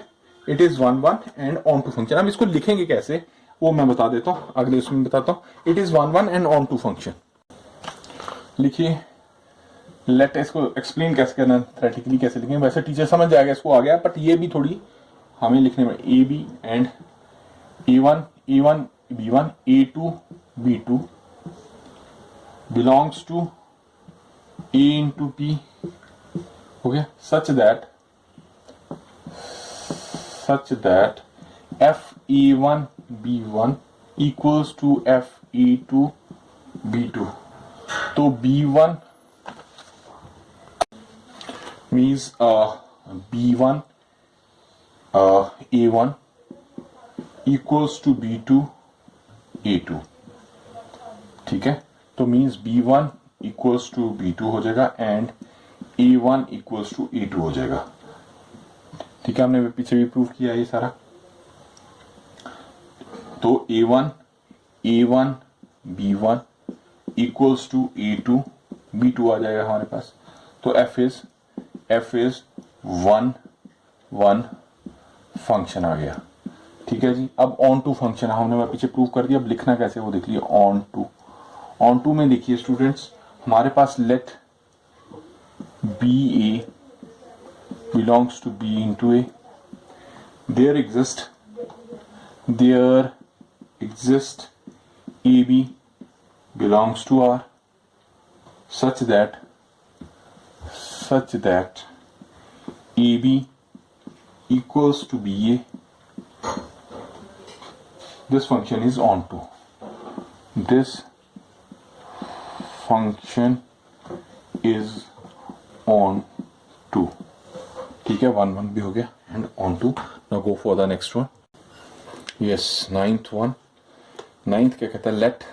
It is 1 1 and onto function. अब इसको लिखेंगे कैसे वो मैं बता देता हूं, अगले उसमें बताता हूं। It is 1 1 and onto function, लिखिए, लेट इसको एक्सप्लेन कैसे करना, थ्योरेटिकली कैसे लिखेंगे, वैसे टीचर समझ जाएगा, इसको आ गया, बट ये भी थोड़ी हमें लिखने में, A B and A1 B1 A2 B2 belongs to A into P, okay, such that F A1 B1 equals to F A2 B2. तो B1 means B1 A1 equals to B2 A2, ठीक है। तो means B1 equals to B2 हो जाएगा and A1 equals to A2 हो जाएगा, ठीक है। हमने पीछे भी प्रूव किया ये सारा। तो A1 B1 equals to A2 B2 आ जाएगा हमारे पास। तो F is 1 1 फंक्शन आ गया, ठीक है जी। अब ऑन टू फंक्शन हमने पीछे प्रूव कर दिया, अब लिखना कैसे वो देख लिया। ऑन टू में देखिए स्टूडेंट्स, हमारे पास let b a belongs to B into A, there exist a b belongs to R, such that a b equals to BA. This function is onto. This function is on to, ठीक है। 1 1 भी हो गया and on to. Now go for the next one. Yes, ninth one. Ninth क्या कहता है, let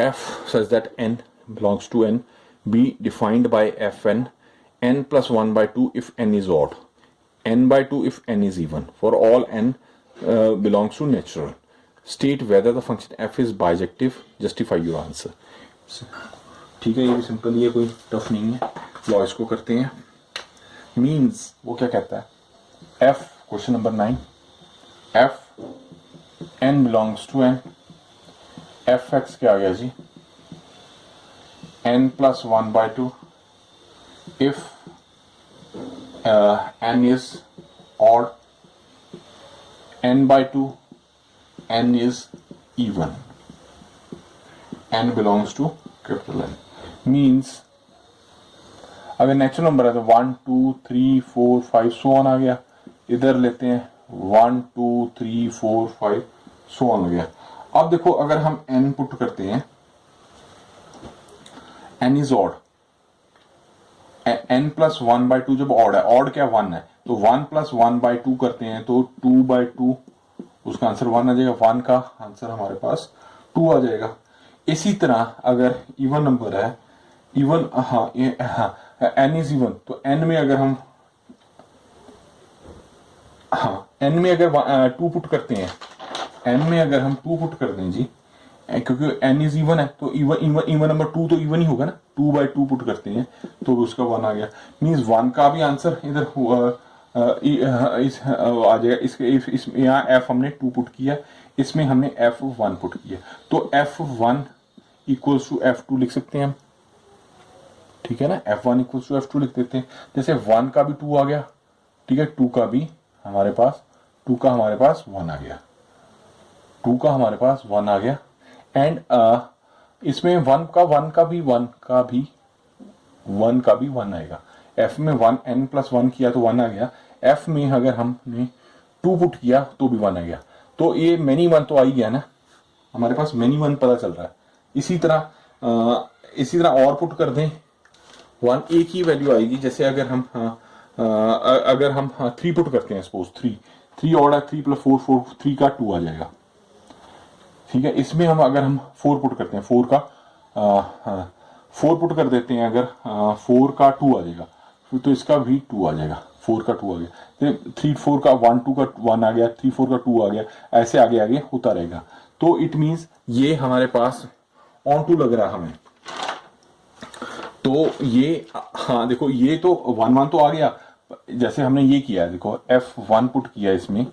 f such that n belongs to n be defined by fn n plus 1 by 2 if n is odd, n by 2 if n is even, for all n belongs to natural. State whether the function f is bijective, justify your answer. ठीक है, ये भी simple, ये कोई tough नहीं है। Law इसको करते हैं। मीन्स वो क्या कहता है, f question number 9, f n belongs to n, fx क्या आ गया जी, n plus 1 by 2 if n is odd, n by 2 n is even, n belongs to capital N. Means अगर नेचुरल नंबर है तो 1 2 3 4 5 सो ऑन आ गया, इधर लेते हैं 1 2 3 4 5 so on हो गया। अब देखो अगर हम n पुट करते हैं, n is odd, n plus 1 by 2 जब ऑड है, ऑड क्या 1 है, तो 1 प्लस 1 बाई 2 करते हैं तो 2 बाई 2, उसका आंसर 1 आ जाएगा, 1 का आंसर हमारे पास 2 आ जाएगा। इसी तरह अगर इवन नंबर है, इवन n इज इवन, तो n में अगर हम n में अगर 2 पुट करते हैं, n में अगर हम 2 पुट कर दें जी, क्योंकि n इज इवन है तो इवन नंबर 2 तो इवन ही होगा ना, 2 बाई 2 पुट करते हैं तो उसका 1 आ गया। मीन्स 1 का भी आंसर इधर आ जाएगा। इसमें यहाँ f हमने 2 पुट किया, इसमें हमने f1 पुट किया, तो f1 इक्वल्स टू f2 लिख सकते हैं हम, ठीक है ना। f1 इक्वल्स टू f2 लिख देते हैं। जैसे 1 का भी 2 आ गया, ठीक है, 2 का भी हमारे पास 2 का हमारे पास 1 आ गया, 2 का हमारे पास 1 आ गया। एंड इसमें 1 का भी 1 आएगा। f में 1 n प्लस 1 किया तो 1 आ गया, f में अगर हमने 2 पुट किया तो भी 1 आ गया, तो ये मेनी 1 तो आ ही गया ना, हमारे पास मेनी 1 पता चल रहा है। इसी तरह और पुट कर दें 1, एक ही वैल्यू आएगी। जैसे अगर हम अगर हम 3 पुट करते हैं, सपोज 3 ऑड है, 3 + 4 4, 3 का 2 आ जाएगा। ठीक है, इसमें अगर हम 4 पुट करते हैं, 4 का 4 पुट कर देते हैं, अगर 4 का 2 आ जाएगा, तो इसका भी 2 आ जाएगा, 4 का 2 आ गया, तो 3 4 का 1, 2 का 1 आ गया, 3 4 का 2 आ गया, ऐसे आगे आगे होता रहेगा। तो इट मीन्स ये हमारे पास ऑन टू लग रहा है हमें। तो ये हाँ देखो, ये तो 1 1 तो आ गया, जैसे हमने ये किया है, देखो F1 पुट किया, इसमें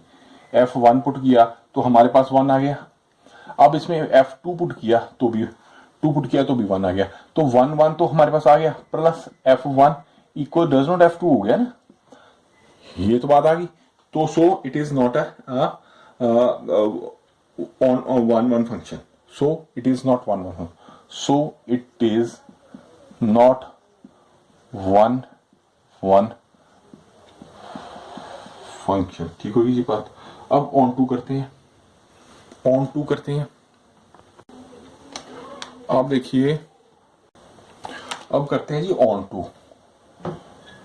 F1 पुट किया तो हमारे पास 1 आ गया। अब इसमें F2 पुट किया तो भी 2 पुट किया तो भी 1 आ गया, तो 1 1 तो हमारे पास आ गया, plus F1 equal does not F2 हो गया ना, ये तो बात आ गई। तो so it is not on 1 1 function, so it is not 1 1 function, so it is not 1 1 function. ठीक होगी जी बात। अब ऑन टू करते हैं, ऑन टू करते हैं। आप देखिए, अब करते हैं जी onto.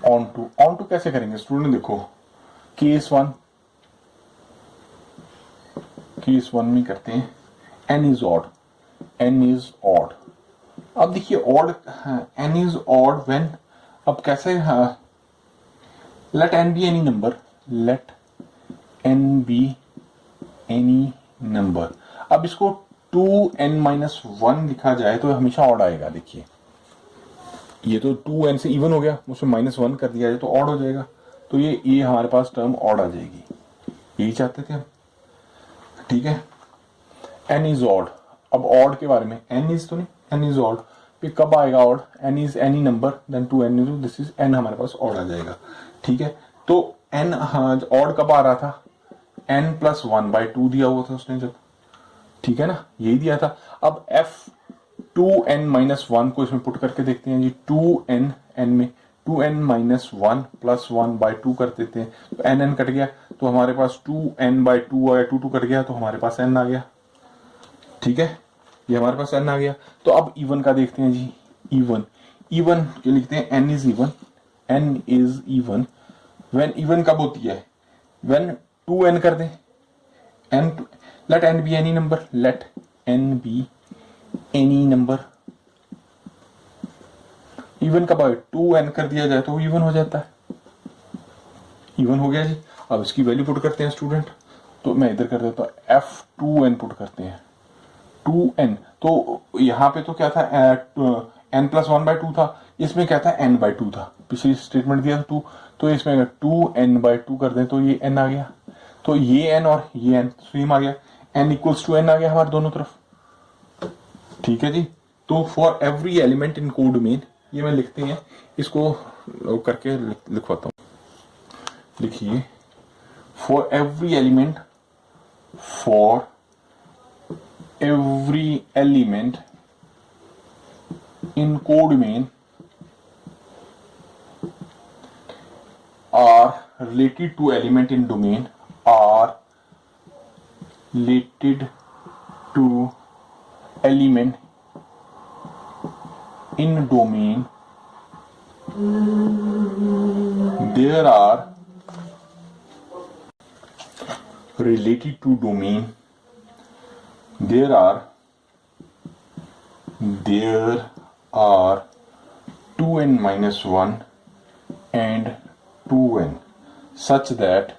Onto, onto कैसे करेंगे स्टूडेंट? देखो केस 1 में करते हैं, n is odd, n is odd. अब देखिए odd, n is odd when, अब कैसे, let n be any number, let n be any number. अब इसको 2n-1 लिखा जाए तो हमेशा ऑड आएगा। देखिए ये तो 2n से इवन हो गया, उसमें -1 कर दिया जाए तो ऑड हो जाएगा, तो ये हमारे पास टर्म ऑड आ जाएगी, यही चाहते थे हम। ठीक है, n इज ऑड। अब ऑड के बारे में, n इज तो नहीं, n इज ऑड पे कब आएगा odd? n is any number then 2n, this is n, हमारे पास ऑड आ जाएगा। ठीक है, तो n ऑड कब आ रहा था? n + 1/2 दिया हुआ था उसने जब, ठीक है ना, यही दिया था। अब F2n-1 को इसमें पुट करके देखते हैं जी, 2n n में 2n-1 + 1/2 कर देते हैं, तो n कट गया, तो हमारे पास 2n/2 आया, 2 कट गया तो हमारे पास n आ गया। ठीक है, ये हमारे पास n आ गया। तो अब इवन का देखते हैं जी, इवन, इवन के लिखते हैं n is even, n is even when, even कब होती है? व्हेन 2n कर दें, n, let n be any number, let n be any number। Even कब आए? 2n कर दिया जाए तो इवन हो जाता है, इवन हो गया जी। अब इसकी वैल्यू पुट करते हैं स्टूडेंट, तो मैं इधर कर देता हूँ, F2n पुट करते हैं, 2n, तो यहाँ पे तो क्या था, n + 1/2 था, इसमें क्या था, n/2 था, पिछली स्टेटमेंट दिया था 2, तो इसमें अगर 2n/2 कर दें तो ये n आ गया, तो ये n और ये n सेम आ गया, n = n आ गया हमारे दोनों तरफ। ठीक है जी, तो for every element in code main, ये मैं लिखते हैं, इसको करके लिखवाता हूँ। लिखिए, for every element, for every element in code main are related to element in domain, are related to element in domain, there are related to domain, there are 2n-1 and 2n such that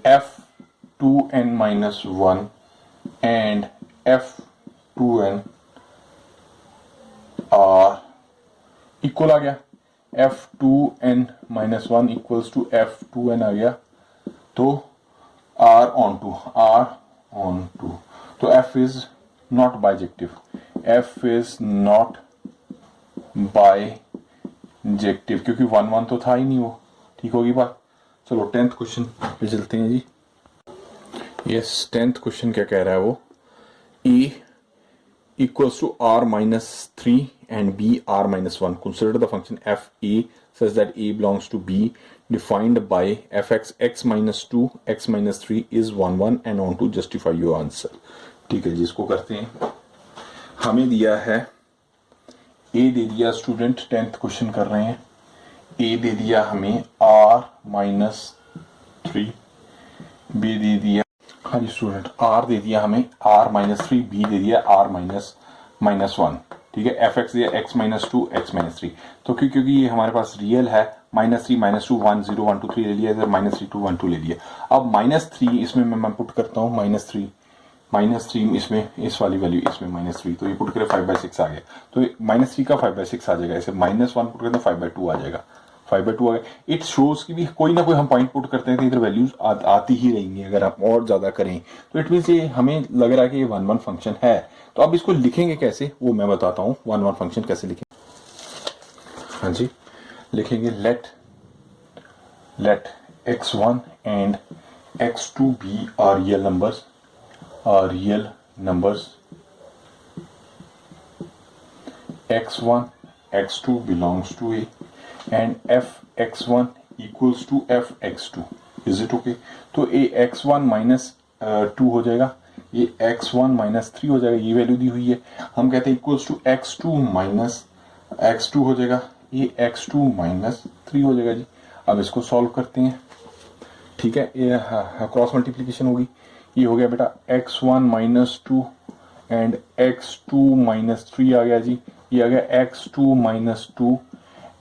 F2n-1 and F2n are equal आ गया, F2n-1 equals to F2n आ गया, तो R on 2, तो F is not bijective, F is not bijective, क्योंकि 1 1 तो था ही नहीं वो। ठीक होगी बात। चलो 10th क्वेश्चन पे चलते हैं जी। यस, 10th क्वेश्चन क्या कह रहा है वो, A equals to r-3 and b r-1, consider the function f(a) such that a belongs to b, defined by fx x-2 x-3 is 1 1 and on to justify your answer। ठीक है जी, इसको करते हैं। हमें दिया है ए दे दिया स्टूडेंट, 10th क्वेश्चन कर रहे हैं, ए दे दिया हमें r-3, बी दे दिया, हाँ जी स्टूडेंट, आर दे दिया हमें r-3, बी दे दिया r-1, ठीक है। एफ एक्स दिया x-2 x-3, तो क्योंकि ये हमारे पास रियल है, -3 -2 1 0 1 2 3 ले लिया, इधर -3 2 1 2 ले लिया। अब -3 इसमें मैं पुट करता हूँ, -3 इसमें, इस वाली वैल्यू इसमें -3, तो ये पुट करें 5/6 आ गया, तो -3 का 5/6 आ जाएगा, ऐसे -1 पुट करते हैं 5/2 आ जाएगा, 5/2 आ गया। इट शोज कि भी कोई ना कोई हम पॉइंट पुट करते हैं तो इधर वैल्यूज आती ही रहेंगी अगर आप और ज्यादा करें, तो इट मीन्स ये हमें लग रहा है कि ये 1 1 फंक्शन है। तो अब इसको लिखेंगे कैसे वो मैं बताता हूँ, 1 1 फंक्शन कैसे लिखें। हाँ जी, लिखेंगे let x1 and x2 be are real numbers, x1 x2 belongs to a and f x1 equals to f x2, is it okay? तो a x1 minus 2 हो जाएगा, ये x1 minus 3 हो जाएगा, ये वैल्यू दी हुई है, हम कहते हैं equals to x2 minus x2 हो जाएगा, ये x2 minus 3 हो जाएगा जी। अब इसको सॉल्व करते हैं, ठीक है, ये क्रॉस मल्टीप्लीकेशन होगी, ये हो गया बेटा x1 minus 2 and x2 minus 3 आ गया जी, ये आ गया x2 minus 2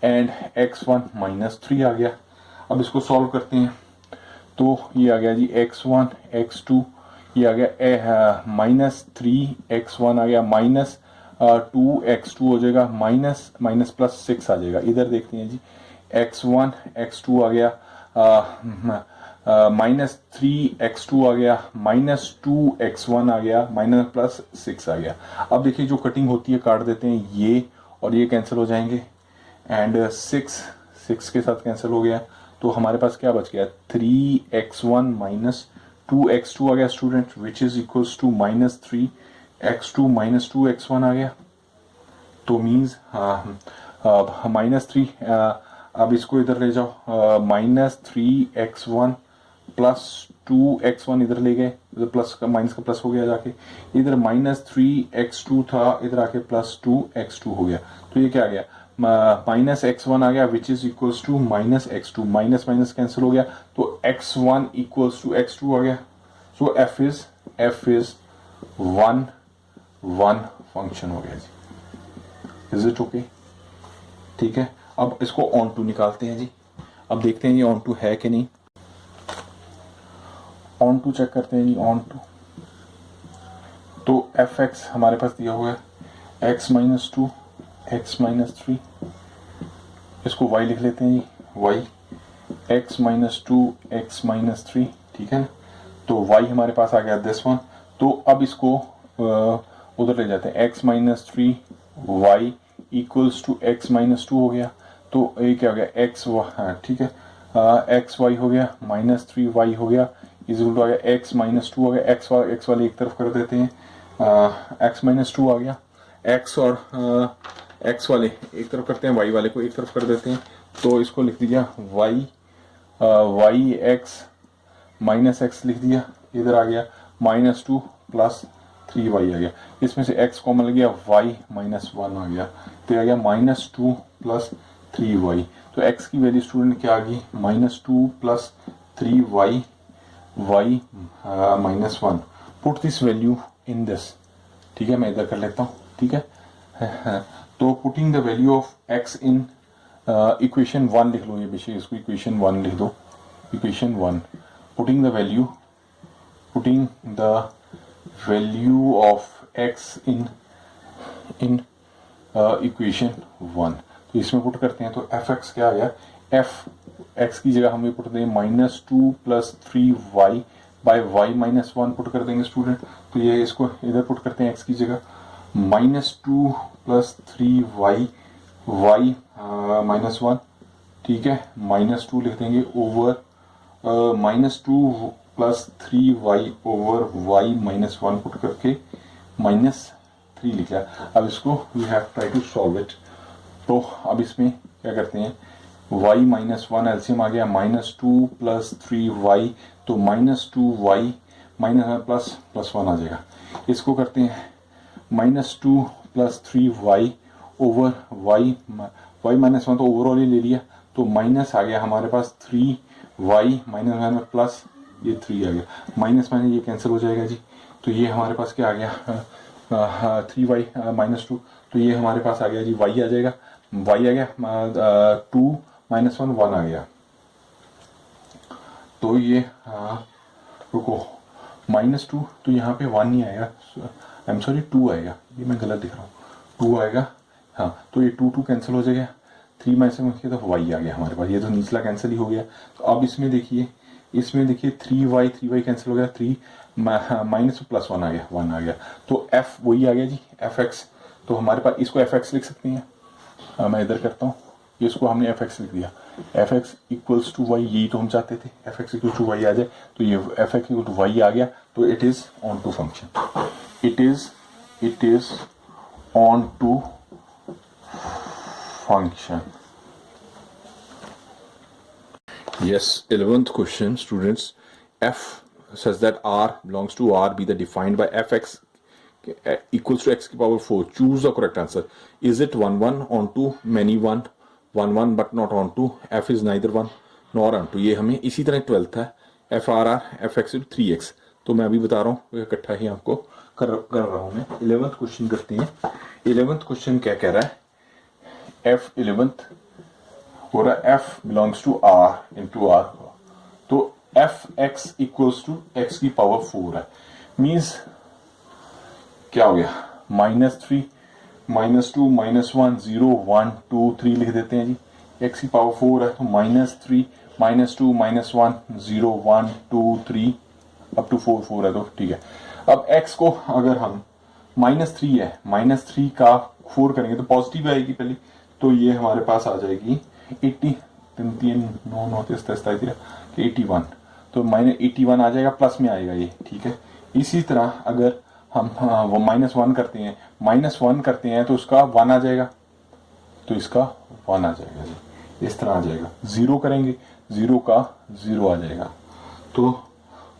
and x1 minus 3 आ गया। अब इसको सॉल्व करते हैं, तो ये आ गया जी x1 x2, ये आ गया -3x1 आ गया, -2x2 हो जाएगा, माइनस प्लस 6 आ जाएगा। इधर देखते हैं जी, x1 x2 आ गया, -3x2 आ गया, -2x1 आ गया, +6 आ गया। अब देखिए जो कटिंग होती है काट देते हैं, ये और ये कैंसिल हो जाएंगे एंड 6 के साथ कैंसिल हो गया, तो हमारे पास क्या बच गया, 3x1 -2x2 आ गया student, which is equals to -3x2 -2x1 आ गया। तो मीन्स -3, अब इसको इधर ले जाओ, -3x1 +2x1 इधर ले गए, इधर प्लस का माइनस का प्लस हो गया जाके, इधर -3x2 था, इधर आके +2x2 हो गया, तो ये क्या आ गया, -x1 आ गया, which is equals to -x2, minus minus cancel हो गया, तो x1 इक्वल्स टू x2 आ गया। सो f इज 1 1 फंक्शन हो गया जी, इज इट ओके, ठीक है। अब इसको ऑन टू निकालते हैं जी, अब देखते हैं ये ऑन टू है कि नहीं, ऑन टू चेक करते हैं जी, ऑन टू, तो एफ एक्स हमारे पास दिया हुआ है x-2 x-3, इसको y लिख लेते हैं जी, y x-2 x-3, ठीक है ना, तो y हमारे पास आ गया दिस वन। तो अब इसको उधर ले जाते हैं, x-3 y equals to x-2 हो गया, तो ये क्या हो गया x, हाँ ठीक है, एक्स वाई हो गया, -3y हो गया, इक्वल टू आ गया x-2 हो गया, x वाले एक तरफ कर देते हैं, x-2 आ गया, x और x वाले एक तरफ करते हैं, y वाले को एक तरफ कर देते हैं, तो इसको लिख दिया y x -x लिख दिया, इधर आ गया -2 + 3y आ गया, इसमें से x कॉमन लग गया, y -1 आ गया, तो आ गया -2 + 3y, तो x की वैल्यू स्टूडेंट क्या आ गई, -2 + 3y, y -1, put this value in this, ठीक है, मैं इधर कर लेता हूँ, ठीक है। तो putting the value of x in equation 1 लिख लो, ये बेशक इसको इक्वेशन 1 लिख दो, equation 1, putting the value of x in equation 1, तो इसमें पुट करते हैं, तो एफ एक्स क्या आ गया, एफ एक्स की जगह हम ये पुट देंगे -2 + 3y बाय y -1 पुट कर देंगे स्टूडेंट, तो ये इसको इधर पुट करते हैं x की जगह, -2 + 3y y -1, ठीक है, -2 लिख देंगे over -2 + 3y over y -1 put करके -3 लिख लिया। अब इसको we have try to solve it, तो अब इसमें क्या करते हैं, y -1 एलसीएम आ गया, -2 + 3y, तो -2y +1 आ जाएगा, इसको करते हैं -2 + 3y over y minus one तो ओवरऑल ही ले लिया, तो माइनस आ गया हमारे पास 3y माइनस वन प्लस ये 3 आ गया, माइनस माइनस ये कैंसिल हो जाएगा जी। तो ये हमारे पास क्या आ गया 3y माइनस 2, तो ये हमारे पास आ गया जी y आ जाएगा, y आ गया 2 माइनस 1 1 आ गया। तो ये रुको -2, तो यहाँ पे 1 नहीं आएगा, आई एम सॉरी 2 आएगा, ये मैं गलत दिख रहा हूँ, 2 आएगा। हाँ तो ये 2 कैंसिल हो जाएगा, 3 माइनस में तो y आ गया हमारे पास, ये तो निचला कैंसिल ही हो गया। तो अब इसमें देखिए 3y कैंसिल हो गया, 3 माइनस प्लस 1 आ गया, 1 आ गया। तो f वही आ गया जी fx, तो हमारे पास इसको fx लिख सकते हैं। मैं इधर करता हूँ, इसको हमने fx लिख दिया, fx इक्वल्स टू y, यही तो हम चाहते थे, fx इक्वल टू y आ जाए, तो ये fx इक्वल टू y आ गया। तो it is onto function, it is onto function. Yes, 11th question, students. F says that R belongs to R, be the defined by fx equals to x की power 4. Choose the correct answer. Is it 1 1 onto many 1 1 1 but not onto? F is neither 1 nor onto. ये हमें इसी तरह 12th है, f r r f x 3x। तो मैं अभी बता रहा हूँ, इकट्ठा ही आपको कर रहा हूँ मैं। 11th क्वेश्चन करते हैं। 11th क्वेश्चन क्या कह रहा है, f 11th हो रहा है f belongs to r into r, तो f x equals to x की पावर 4 है, मीन्स क्या हो गया -3 -2 -1 0 1 2 3 लिख देते हैं जी, एक्स की पावर 4 है, तो -3 -2 -1 0 1 2 3 अप टू 4 4 है, तो ठीक है। अब x को अगर हम -3 है, -3 का 4 करेंगे तो पॉजिटिव आएगी पहले, तो ये हमारे पास आ जाएगी 80 3 9 9 81, तो -81 आ जाएगा, प्लस में आएगा ये, ठीक है। इसी तरह अगर हम वो -1 करते हैं, -1 करते हैं तो उसका 1 आ जाएगा, तो इसका 1 आ जाएगा जी, इस तरह आ जाएगा। 0 करेंगे, 0 का 0 आ जाएगा, तो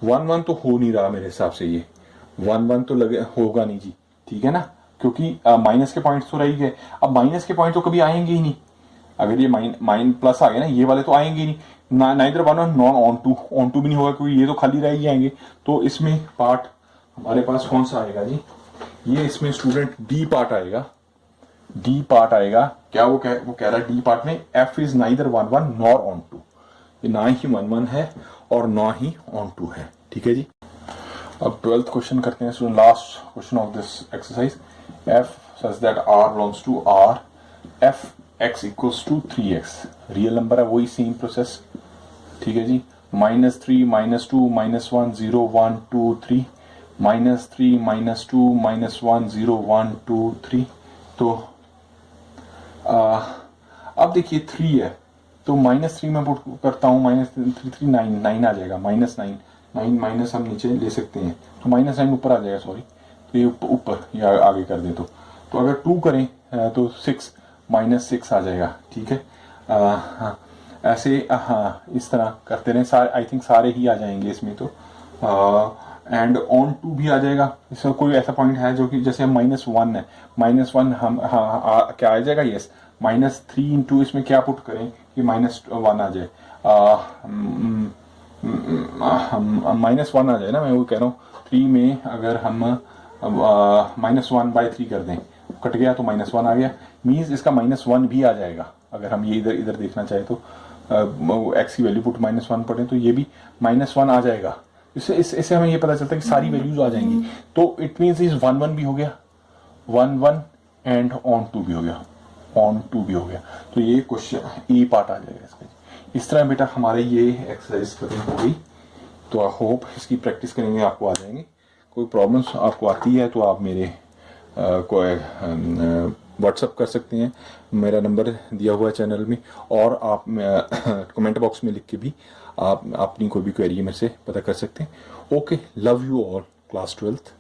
1 1 तो हो नहीं रहा मेरे हिसाब से, ये 1 1 तो लगे होगा नहीं जी, ठीक है ना, क्योंकि माइनस के पॉइंट्स तो रह ही गए। अब माइनस के पॉइंट तो कभी आएंगे ही नहीं, अगर ये माइन प्लस आ गया ना, ये वाले तो आएंगे ही नहीं, नाइदर वन और नॉन ऑन टू भी नहीं होगा, क्योंकि ये तो खाली रह ही जाएंगे। तो इसमें पार्ट हमारे पास कौन सा आएगा जी, ये इसमें स्टूडेंट डी पार्ट आएगा, डी पार्ट आएगा। क्या वो कह रहा है डी पार्ट में f is neither 1 1 nor onto, ये ना ही 1 1 है और ना ही ऑन टू है, ठीक है जी। अब 12th क्वेश्चन करते हैं, so last question of this exercise. F such that R belongs to R, f x equals to 3x, real number है, वही सेम प्रोसेस, ठीक है जी। -3 -2 -1 0 1 2 3, -3 -2 -1 0 1 2 3, तो अब देखिए 3 है, तो -3 में पुट करता हूँ, -3 9 आ जाएगा, -9 माइनस हम नीचे ले सकते हैं, तो -9 ऊपर आ जाएगा, सॉरी, तो ये ऊपर या आगे कर दे, तो अगर 2 करें तो 6 -6 आ जाएगा, ठीक है। हाँ ऐसे हाँ इस तरह करते रहे, सारे आई थिंक सारे ही आ जाएंगे इसमें, तो एंड ऑन टू भी आ जाएगा। इसमें कोई ऐसा पॉइंट है जो कि जैसे हम -1 है, -1 हम क्या आ जाएगा, यस -3 इंटू इसमें क्या पुट करें कि -1 आ जाए, -1 आ जाए ना, मैं वो कह रहा हूँ 3 में अगर हम -1/3 कर दें, कट गया तो -1 आ गया, मीन्स इसका -1 भी आ जाएगा। अगर हम ये इधर देखना चाहे तो एक्स की वैल्यू पुट -1 पढ़ें तो ये भी -1 आ जाएगा। इससे हमें ये पता चलता है कि सारी वैल्यूज आ जाएंगी, तो इट मीन्स इस 1 1 भी हो गया, 1 1 एंड ऑन टू भी हो गया, ऑन टू भी हो गया, तो ये क्वेश्चन ए पार्ट आ जाएगा इसका। इस तरह बेटा हमारे ये एक्सरसाइज खत्म हो गई, तो आई होप इसकी प्रैक्टिस करेंगे आपको आ जाएंगे। कोई प्रॉब्लम्स आपको आती है तो आप मेरे को व्हाट्सअप कर सकते हैं, मेरा नंबर दिया हुआ है चैनल में, और आप कमेंट बॉक्स में लिख के भी आप अपनी कोई भी क्वेरी मेरे से पता कर सकते हैं। Okay, love you all, class 12th।